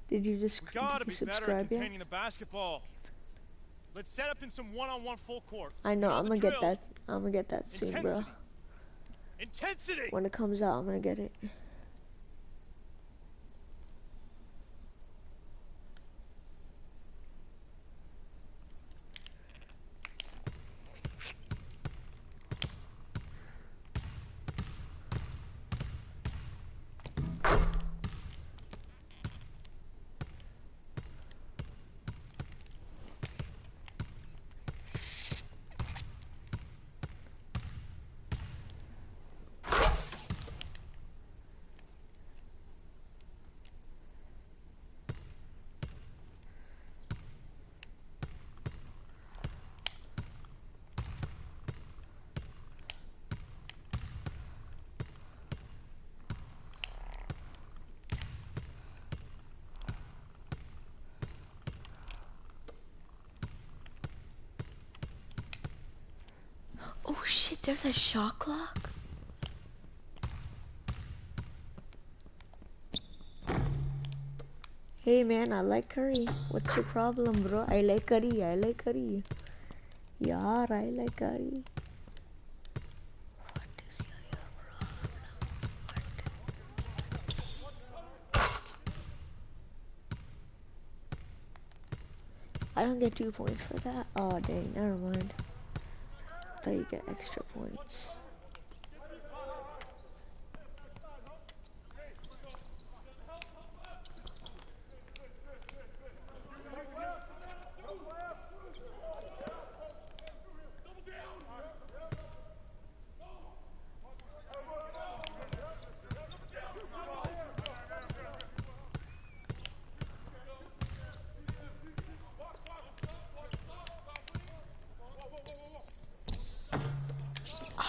Did you just Gotta be better at subscribe yet? containing the basketball. Let's set up in some one-on-one full court. I know, You I'm the gonna get drill. that. I'm gonna get that soon, bro. Intensity. Intensity. When it comes out, I'm gonna get it. Oh shit, there's a shot clock? Hey man, I like curry. What's your problem, bro? I like curry. I like curry. Yeah, I like curry. What is your problem? I don't get 2 points for that. Oh dang, never mind. I thought you get extra points.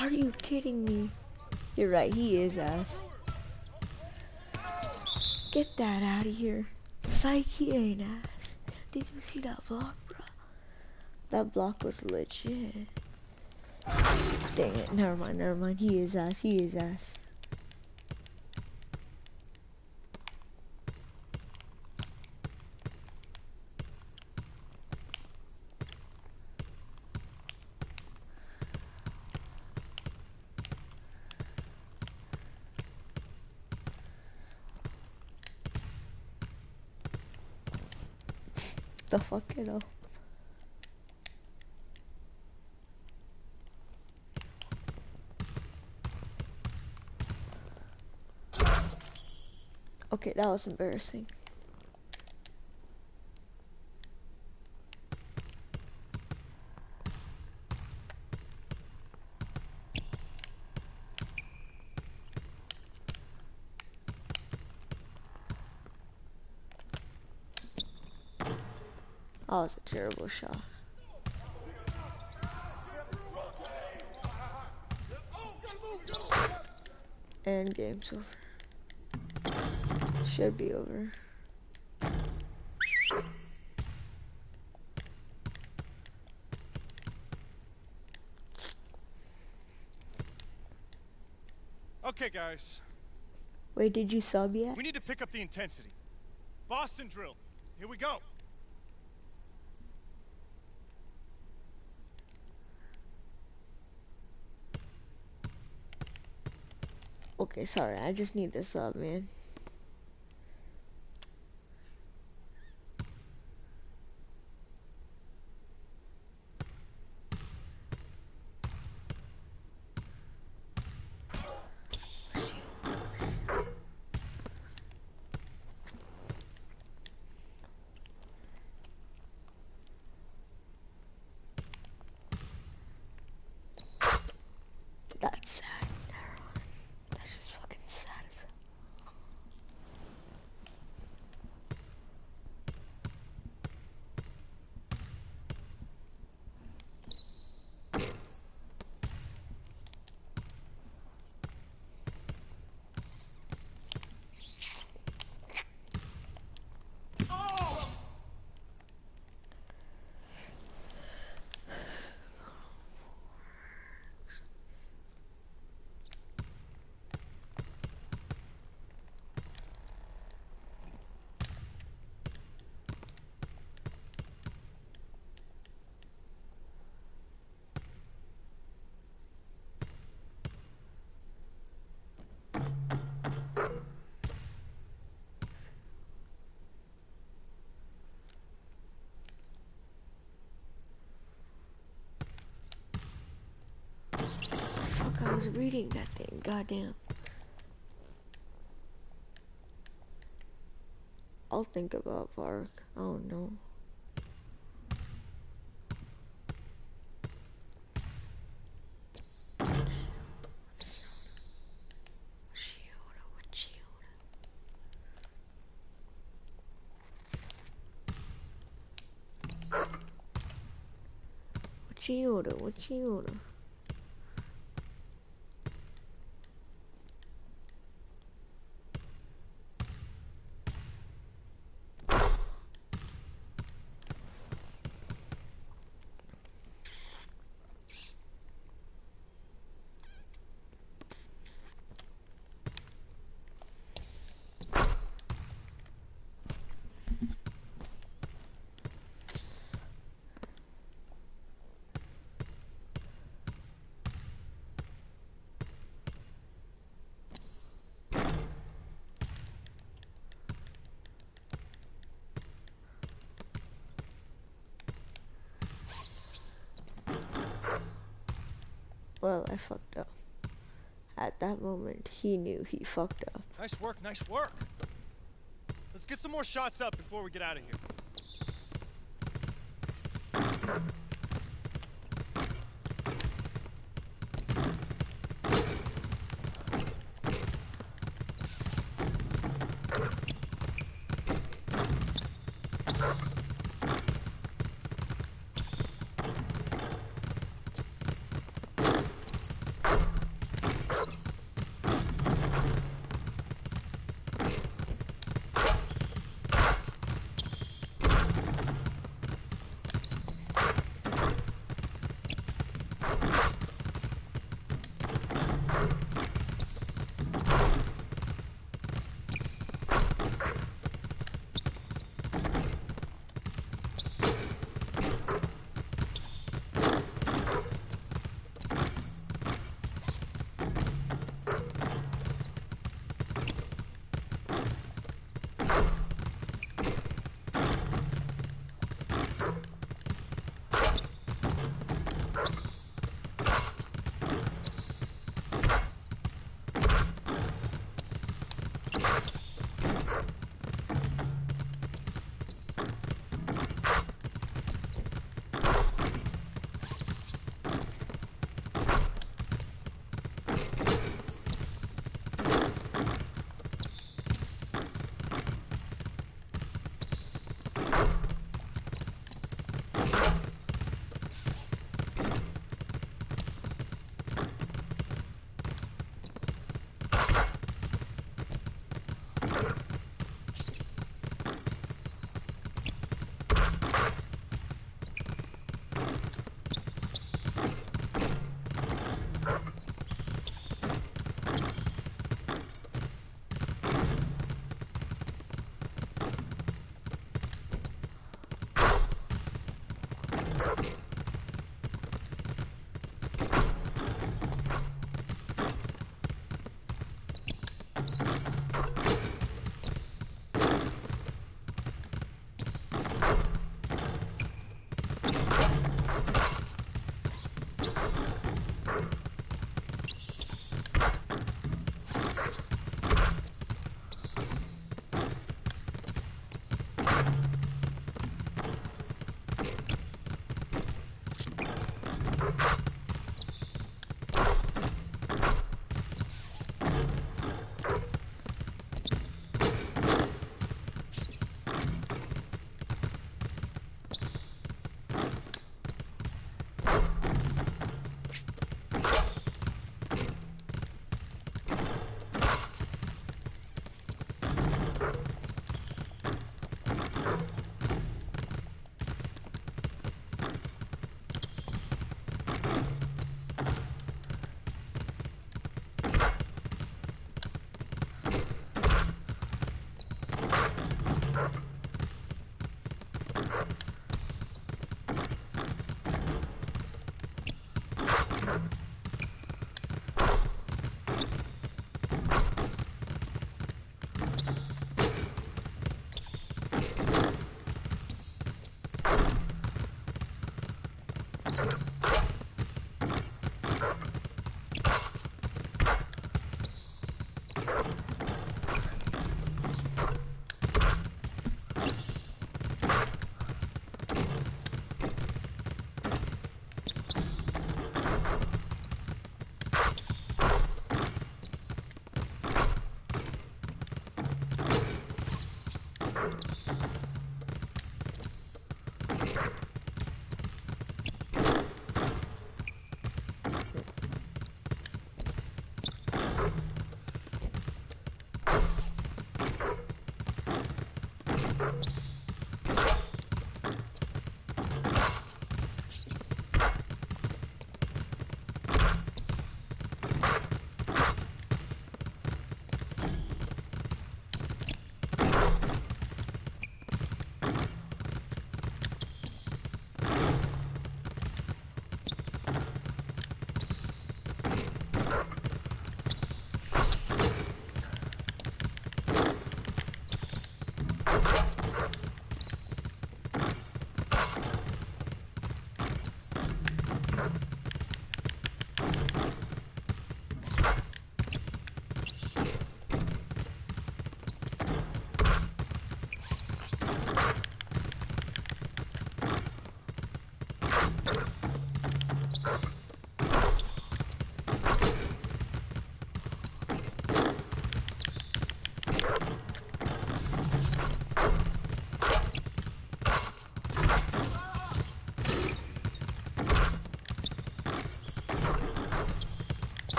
Are you kidding me? You're right, he is ass. Get that out of here. Psych, he ain't ass. Did you see that block, bro? That block was legit. Dang it, never mind. He is ass, he is ass. The fuck, you know. Okay, that was embarrassing. That was a terrible shot. And game's over. Should be over. Okay, guys. Wait, did you sub yet? We need to pick up the intensity. Boston drill. Here we go. Okay, sorry, I just need this up, man. That's sad. That's just fucking sad as hell. Fuck, I was reading that thing, goddamn. I'll think about Park. Oh no. What you order? Well, I fucked up. At that moment, he knew he fucked up. Nice work, nice work. Let's get some more shots up before we get out of here.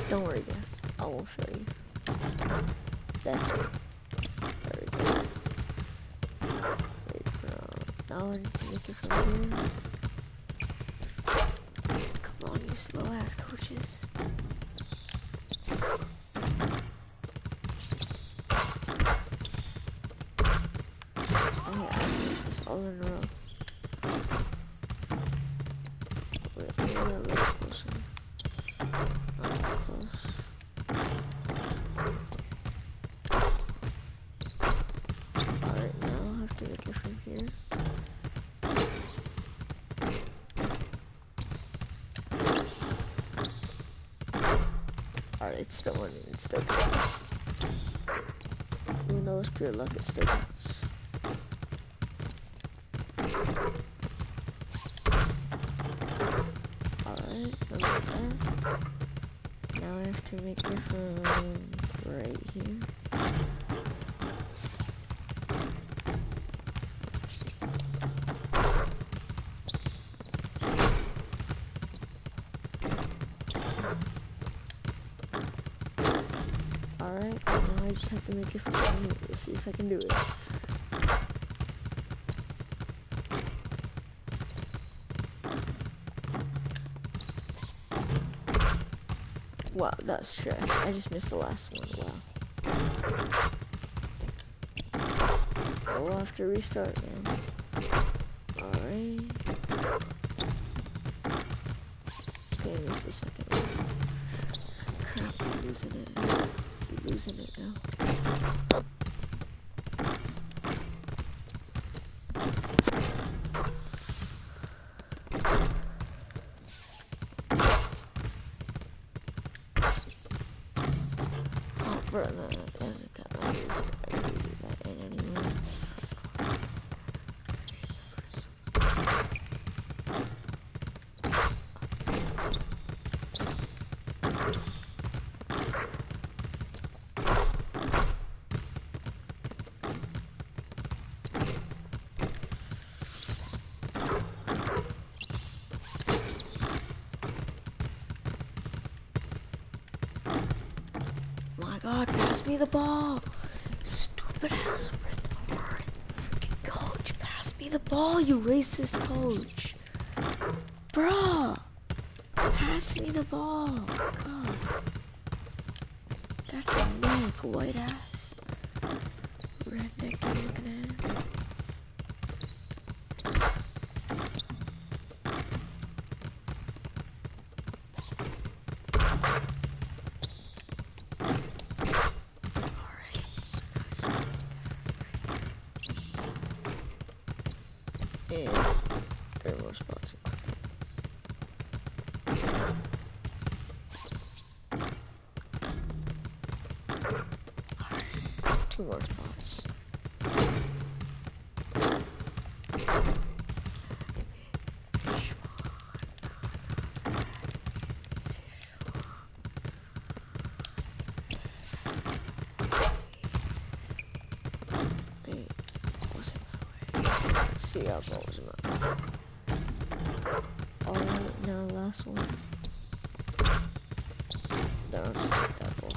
Don't worry, guys. I will show you. That's it. There we go. Wait, now I need to make it from here. Come on, you slow ass coaches. Oh, I missed this all in a row. Wait, I'm gonna get a little closer. Not that close. Alright, now I'll have to make it from here. Alright, it's still winning, it's still counts. Even though it's pure luck, it still counts. Alright, I'm like that. Now I have to make it from right here. Alright, now I just have to make it from here. Let's see if I can do it. Wow, that's trash. I just missed the last one. Wow. We'll have to restart now. Alright. Okay, I missed the second one. Crap, I'm losing it. I'm losing it now. Oh, bro, that doesn't count. I can do that in anyway. God, pass me the ball. Stupid ass freaking coach. Pass me the ball, you racist coach. Bruh. Pass me the ball. God. That's a neck, white ass. Redneck looking ass. And there are more spots. Alright, 2 more spots. Yeah, what was it? Alright, now last one. Down that ball.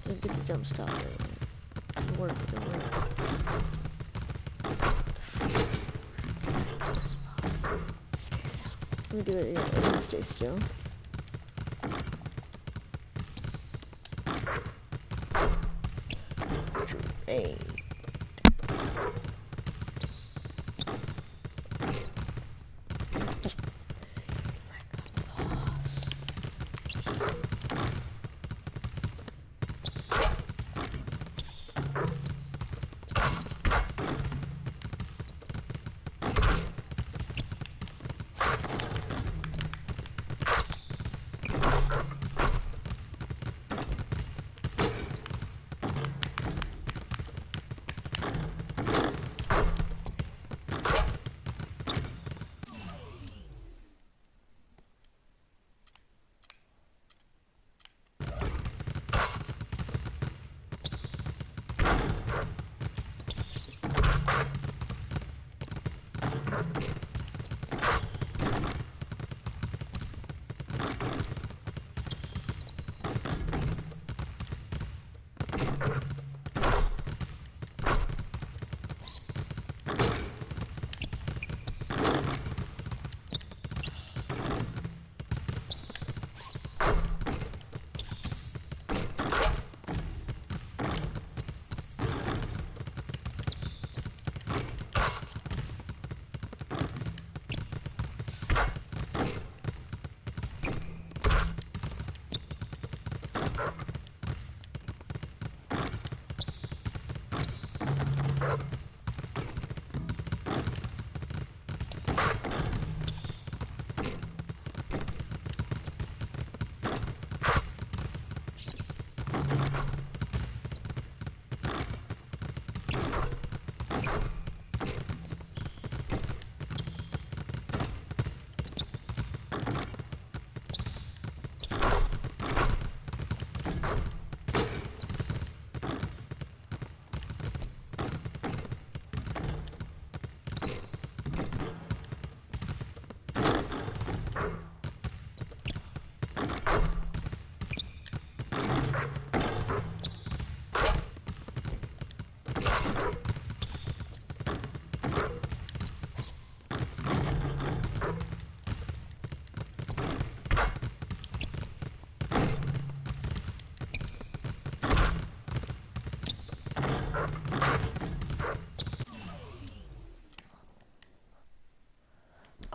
Didn't get the jump stop. Didn't work, didn't work. Let me do it again. I'm gonna stay still. Hey.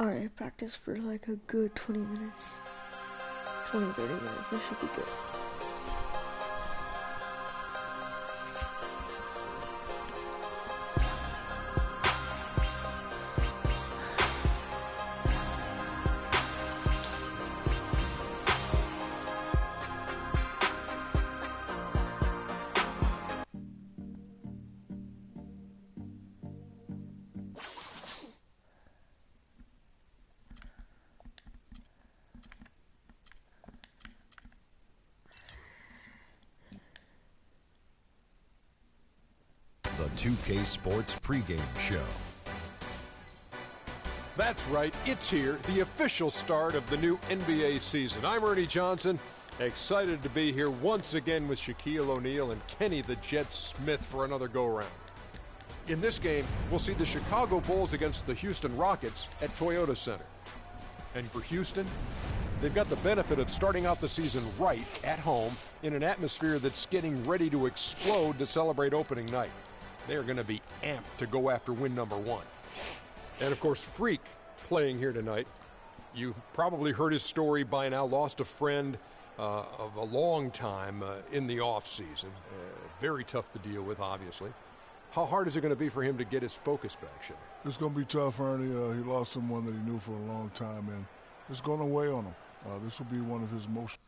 Alright, practice for like a good 20 minutes. 20, 30 minutes, that should be good. The 2K Sports pregame show. That's right, it's here, the official start of the new NBA season. I'm Ernie Johnson, excited to be here once again with Shaquille O'Neal and Kenny the Jet Smith for another go-around. In this game, we'll see the Chicago Bulls against the Houston Rockets at Toyota Center. And for Houston, they've got the benefit of starting out the season right at home in an atmosphere that's getting ready to explode to celebrate opening night. They're going to be amped to go after win number 1. And of course, Freak playing here tonight. You've probably heard his story by now. Lost a friend of a long time in the off-season. Very tough to deal with, obviously. How hard is it going to be for him to get his focus back, Shane? It's going to be tough, Ernie. He lost someone that he knew for a long time, and it's going to weigh on him. This will be one of his most...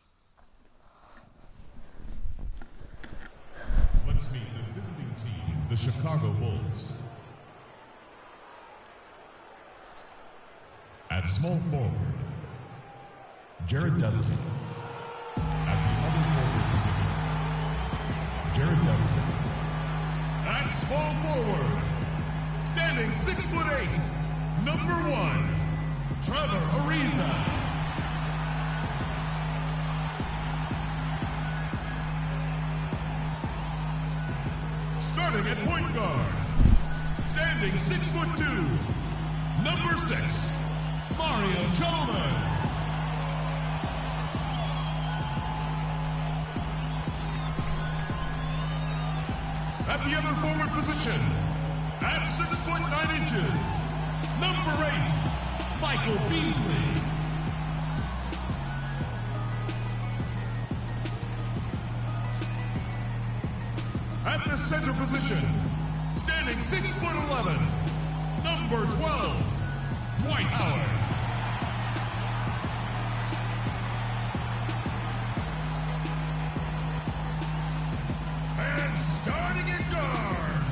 Let's meet the visiting team, the Chicago Bulls. At small forward, Jared Dudley. At the other forward position, Jared Dudley. At small forward, standing 6'8", number 1, Trevor Ariza. Starting at point guard, standing 6'2", number 6, Mario Chalmers. At the other forward position, at 6'9", number 8, Michael Beasley. At the center position, standing 6'11", number 12, Dwight Howard. And starting at guard,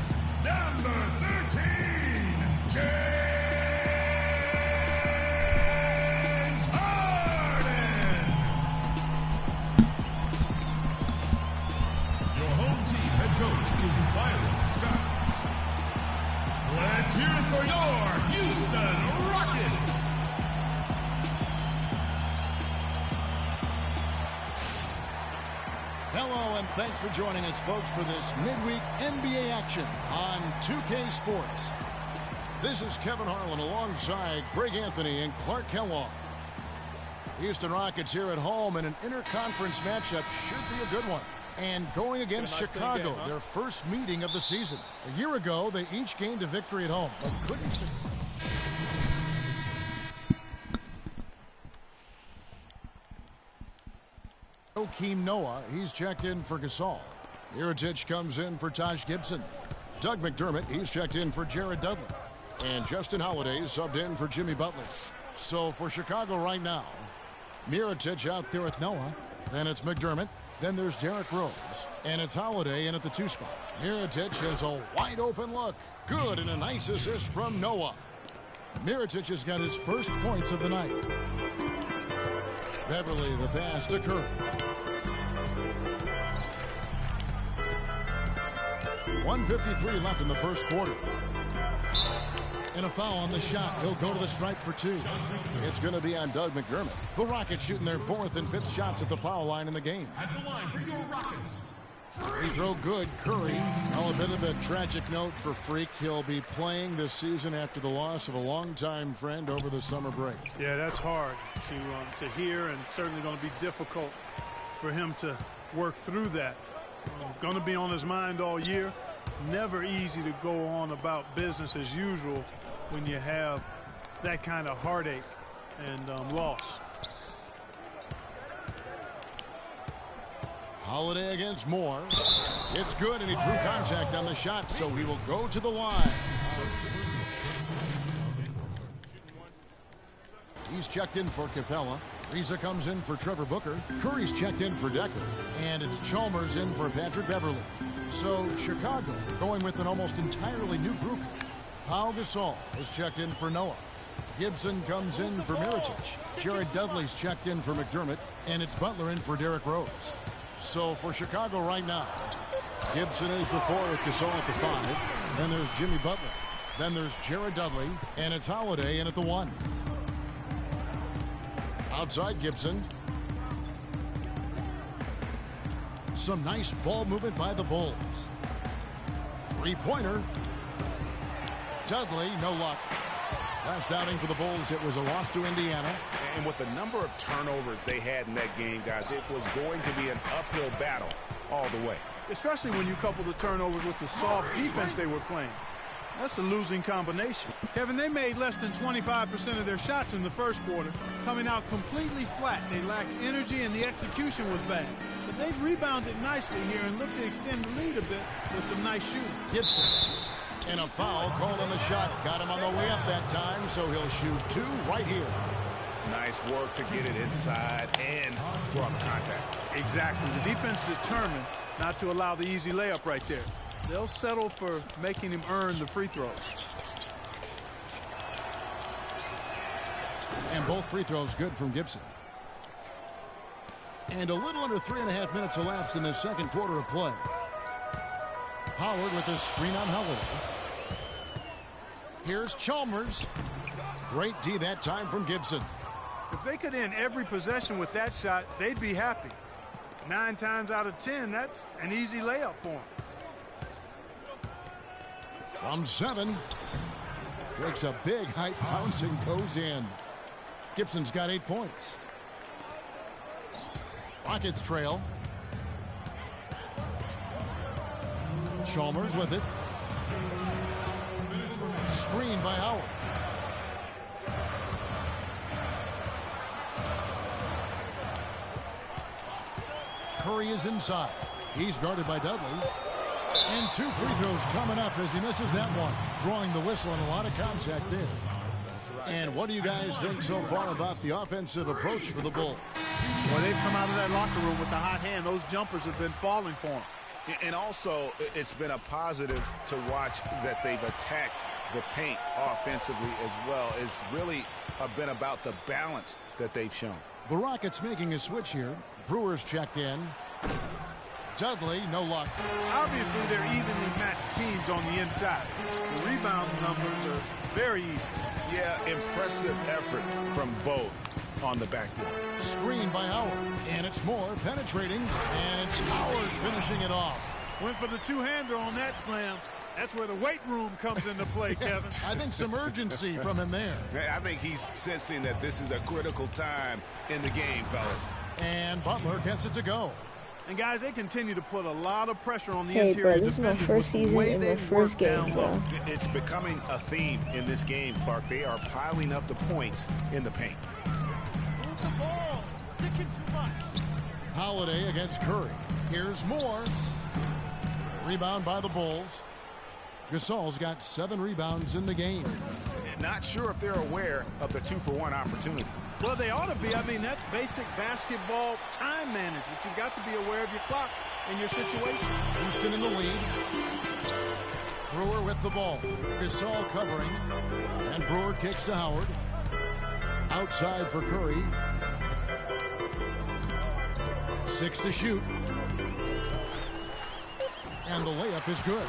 number 13, James Harden. Your home team head coach is Byron Scott. Let's hear it for your Houston Rockets. Hello and thanks for joining us, folks, for this midweek NBA action on 2K Sports. This is Kevin Harlan alongside Greg Anthony and Clark Kellogg. Houston Rockets here at home in an interconference matchup should be a good one. And going against Chicago, their first meeting of the season. A year ago, they each gained a victory at home, but couldn't... Joakim Noah, he's checked in for Gasol. Mirotic comes in for Taj Gibson. Doug McDermott, he's checked in for Jared Dudley. And Justin Holiday subbed in for Jimmy Butler. So for Chicago right now, Mirotic out there with Noah. Then it's McDermott. Then there's Derrick Rose. And it's Holiday in at the 2 spot. Mirotic has a wide open look. Good, and a nice assist from Noah. Mirotic has got his first points of the night. Beverly, the pass to Curry. .153 left in the first quarter. And a foul on the shot. He'll go to the stripe for 2. It's going to be on Doug McDermott. The Rockets shooting their 4th and 5th shots at the foul line in the game. At the line for your Rockets. Free throw good. Curry. Now a bit of a tragic note for Freak. He'll be playing this season after the loss of a longtime friend over the summer break. Yeah, that's hard to hear, and certainly going to be difficult for him to work through that. Going to be on his mind all year. Never easy to go on about business as usual when you have that kind of heartache and loss. Holiday against Moore. It's good, and he drew contact on the shot, so he will go to the line. He's checked in for Capella. Reza comes in for Trevor Booker. Curry's checked in for Decker. And it's Chalmers in for Patrick Beverly. So Chicago going with an almost entirely new group. Pau Gasol is checked in for Noah. Gibson comes in for Mirotic. Jared Dudley's checked in for McDermott. And it's Butler in for Derrick Rose. So for Chicago right now, Gibson is the 4 with Gasol at the 5. Then there's Jimmy Butler. Then there's Jared Dudley. And it's Holiday in at the 1. Outside Gibson. Some nice ball movement by the Bulls. 3-pointer. Dudley, no luck. Last outing for the Bulls, it was a loss to Indiana. And with the number of turnovers they had in that game, guys, it was going to be an uphill battle all the way. Especially when you couple the turnovers with the soft defense they were playing. That's a losing combination. Kevin, they made less than 25% of their shots in the first quarter, coming out completely flat. They lacked energy and the execution was bad. But they've rebounded nicely here and look to extend the lead a bit with some nice shooting. Gibson. And a foul called on the shot. Got him on the way up that time, so he'll shoot 2 right here. Nice work to get it inside and draw the contact. Exactly. The defense determined not to allow the easy layup right there. They'll settle for making him earn the free throws. And both free throws good from Gibson. And a little under 3.5 minutes elapsed in the second quarter of play. Howard with a screen on Holiday. Here's Chalmers. Great D that time from Gibson. If they could end every possession with that shot, they'd be happy. 9 times out of 10, that's an easy layup for them. From 7. Takes a big height bounce and goes in. Gibson's got 8 points. Rockets trail. Chalmers with it. Screen by Howard. Curry is inside. He's guarded by Dudley. And 2 free throws coming up as he misses that one. Drawing the whistle and a lot of contact there. And what do you guys think so far about the offensive approach for the Bulls? Well, they've come out of that locker room with the hot hand. Those jumpers have been falling for them. And also, it's been a positive to watch that they've attacked the paint offensively as well. It's really been about the balance that they've shown. The Rockets making a switch here. Brewer's checked in. Dudley, no luck. Obviously, they're evenly matched teams on the inside. The rebound numbers are very even. Yeah, impressive effort from both on the backboard. Screen by Howard. And it's Moore penetrating. And it's Howard finishing it off. Went for the two-hander on that slam. That's where the weight room comes into play, Kevin. I think some urgency from him there. I think he's sensing that this is a critical time in the game, fellas. And Butler gets it to go. And guys, they continue to put a lot of pressure on the Hey, interior bro, this is my defenders first with the way season they and my first work game, down bro. low. It's becoming a theme in this game, Clark. They are piling up the points in the paint. Move the ball. Sticking too much. Holiday against Curry. Here's Moore. Rebound by the Bulls. Gasol's got 7 rebounds in the game. Not sure if they're aware of the 2-for-1 opportunity. Well, they ought to be. I mean, that's basic basketball time management. You've got to be aware of your clock and your situation. Houston in the lead. Brewer with the ball. Gasol covering. And Brewer kicks to Howard. Outside for Curry. 6 to shoot. And the layup is good.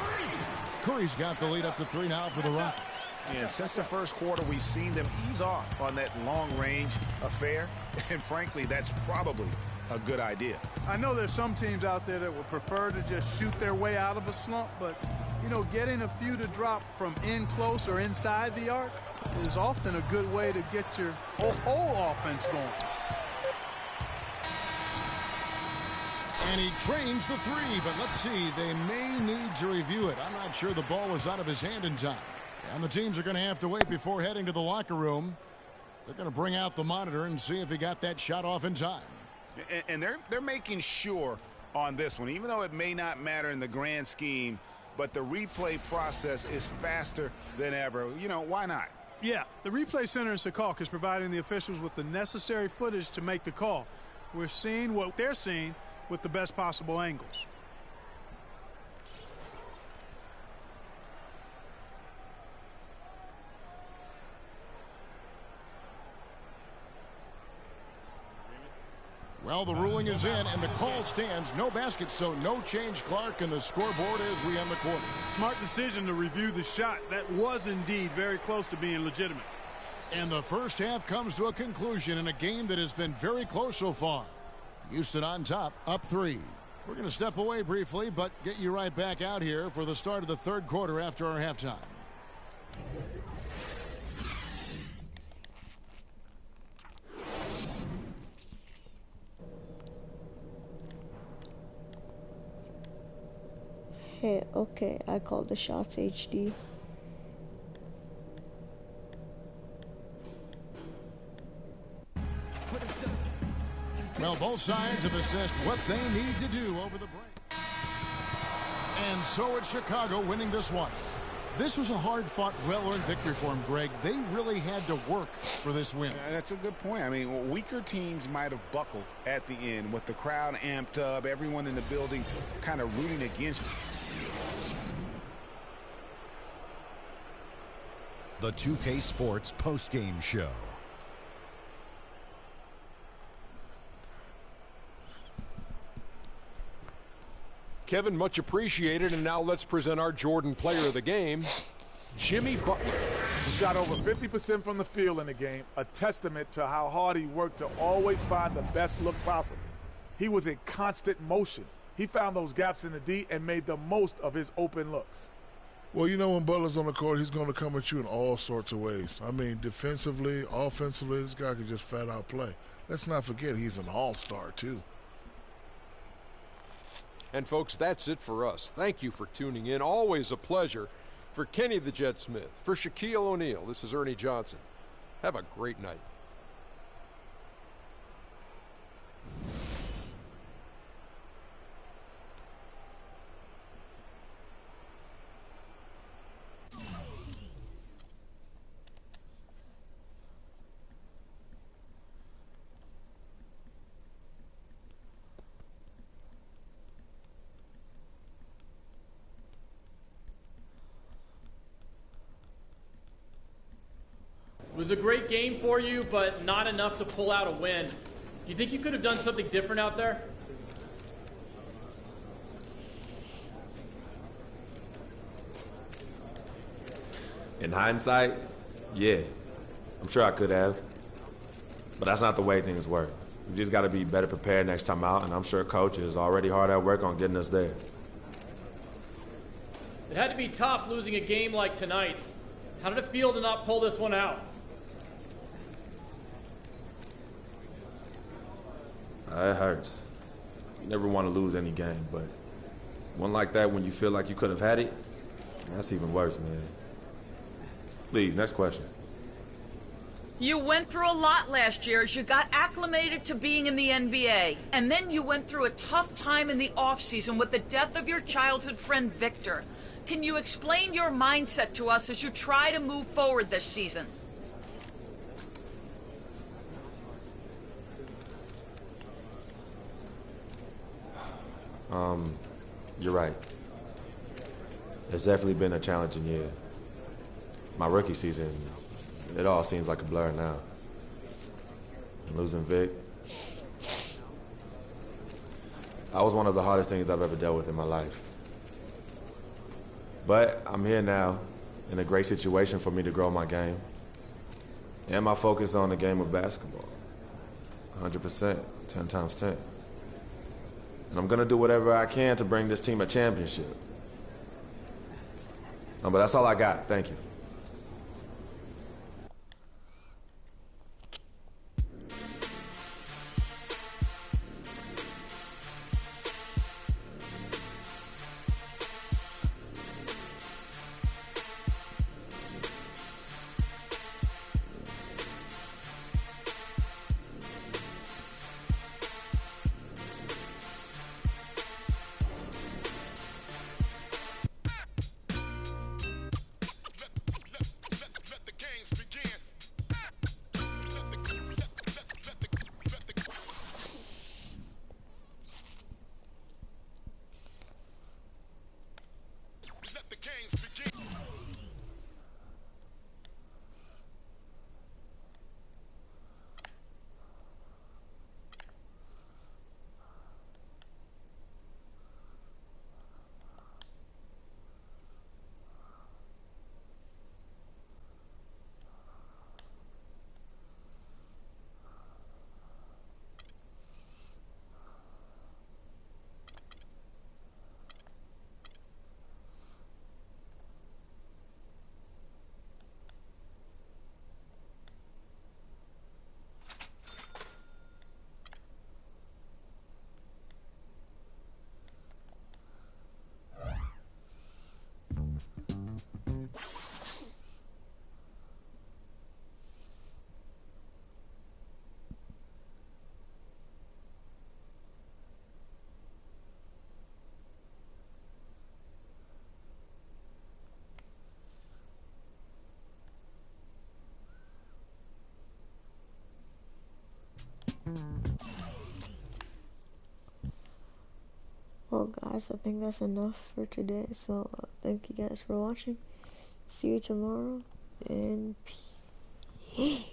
Curry's got the lead up to 3 now for the Rockets. And since the first quarter, we've seen them ease off on that long-range affair. And frankly, that's probably a good idea. I know there's some teams out there that would prefer to just shoot their way out of a slump, but, you know, getting a few to drop from in close or inside the arc is often a good way to get your whole offense going. And he trains the 3, but let's see, they may need to review it. I'm not sure the ball was out of his hand in time. And the teams are going to have to wait before heading to the locker room. They're going to bring out the monitor and see if he got that shot off in time. And they're making sure on this one, even though it may not matter in the grand scheme, but the replay process is faster than ever. You know, why not? Yeah, the replay center in Secaucus is providing the officials with the necessary footage to make the call. We're seeing what they're seeing with the best possible angles. Well, the ruling is in, and the call stands. No basket, so no change, Clark, and the scoreboard as we end the quarter. Smart decision to review the shot. That was indeed very close to being legitimate. And the first half comes to a conclusion in a game that has been very close so far. Houston on top, up 3. We're going to step away briefly, but get you right back out here for the start of the third quarter after our halftime. Hey, okay, I called the shots HD. Well, both sides have assessed what they need to do over the break. And so it's Chicago winning this one. This was a hard-fought, well-earned victory for them, Greg. They really had to work for this win. That's a good point. I mean, weaker teams might have buckled at the end with the crowd amped up, everyone in the building kind of rooting against. The 2K Sports postgame show. Kevin, much appreciated, and now let's present our Jordan player of the game, Jimmy Butler. He shot over 50% from the field in the game, a testament to how hard he worked to always find the best look possible. He was in constant motion. He found those gaps in the D and made the most of his open looks. Well, you know, when Butler's on the court, he's going to come at you in all sorts of ways. I mean, defensively, offensively, this guy can just flat out play. Let's not forget he's an all-star, too. And, folks, that's it for us. Thank you for tuning in. Always a pleasure. For Kenny the Jet Smith, for Shaquille O'Neal, this is Ernie Johnson. Have a great night. It was a great game for you, but not enough to pull out a win. Do you think you could have done something different out there? In hindsight, yeah. I'm sure I could have. But that's not the way things work. We just got to be better prepared next time out, and I'm sure Coach is already hard at work on getting us there. It had to be tough losing a game like tonight's. How did it feel to not pull this one out? It hurts. You never want to lose any game, but one like that when you feel like you could have had it, that's even worse, man. Please, next question. You went through a lot last year as you got acclimated to being in the NBA. And then you went through a tough time in the offseason with the death of your childhood friend, Victor. Can you explain your mindset to us as you try to move forward this season? You're right. It's definitely been a challenging year. My rookie season, it all seems like a blur now. And losing Vic, that was one of the hardest things I've ever dealt with in my life. But I'm here now, in a great situation for me to grow my game. And my focus on the game of basketball. 100%, 10 times 10. And I'm gonna do whatever I can to bring this team a championship. No, but that's all I got. Thank you. Well guys, I think that's enough for today, so thank you guys for watching. See you tomorrow, and peace.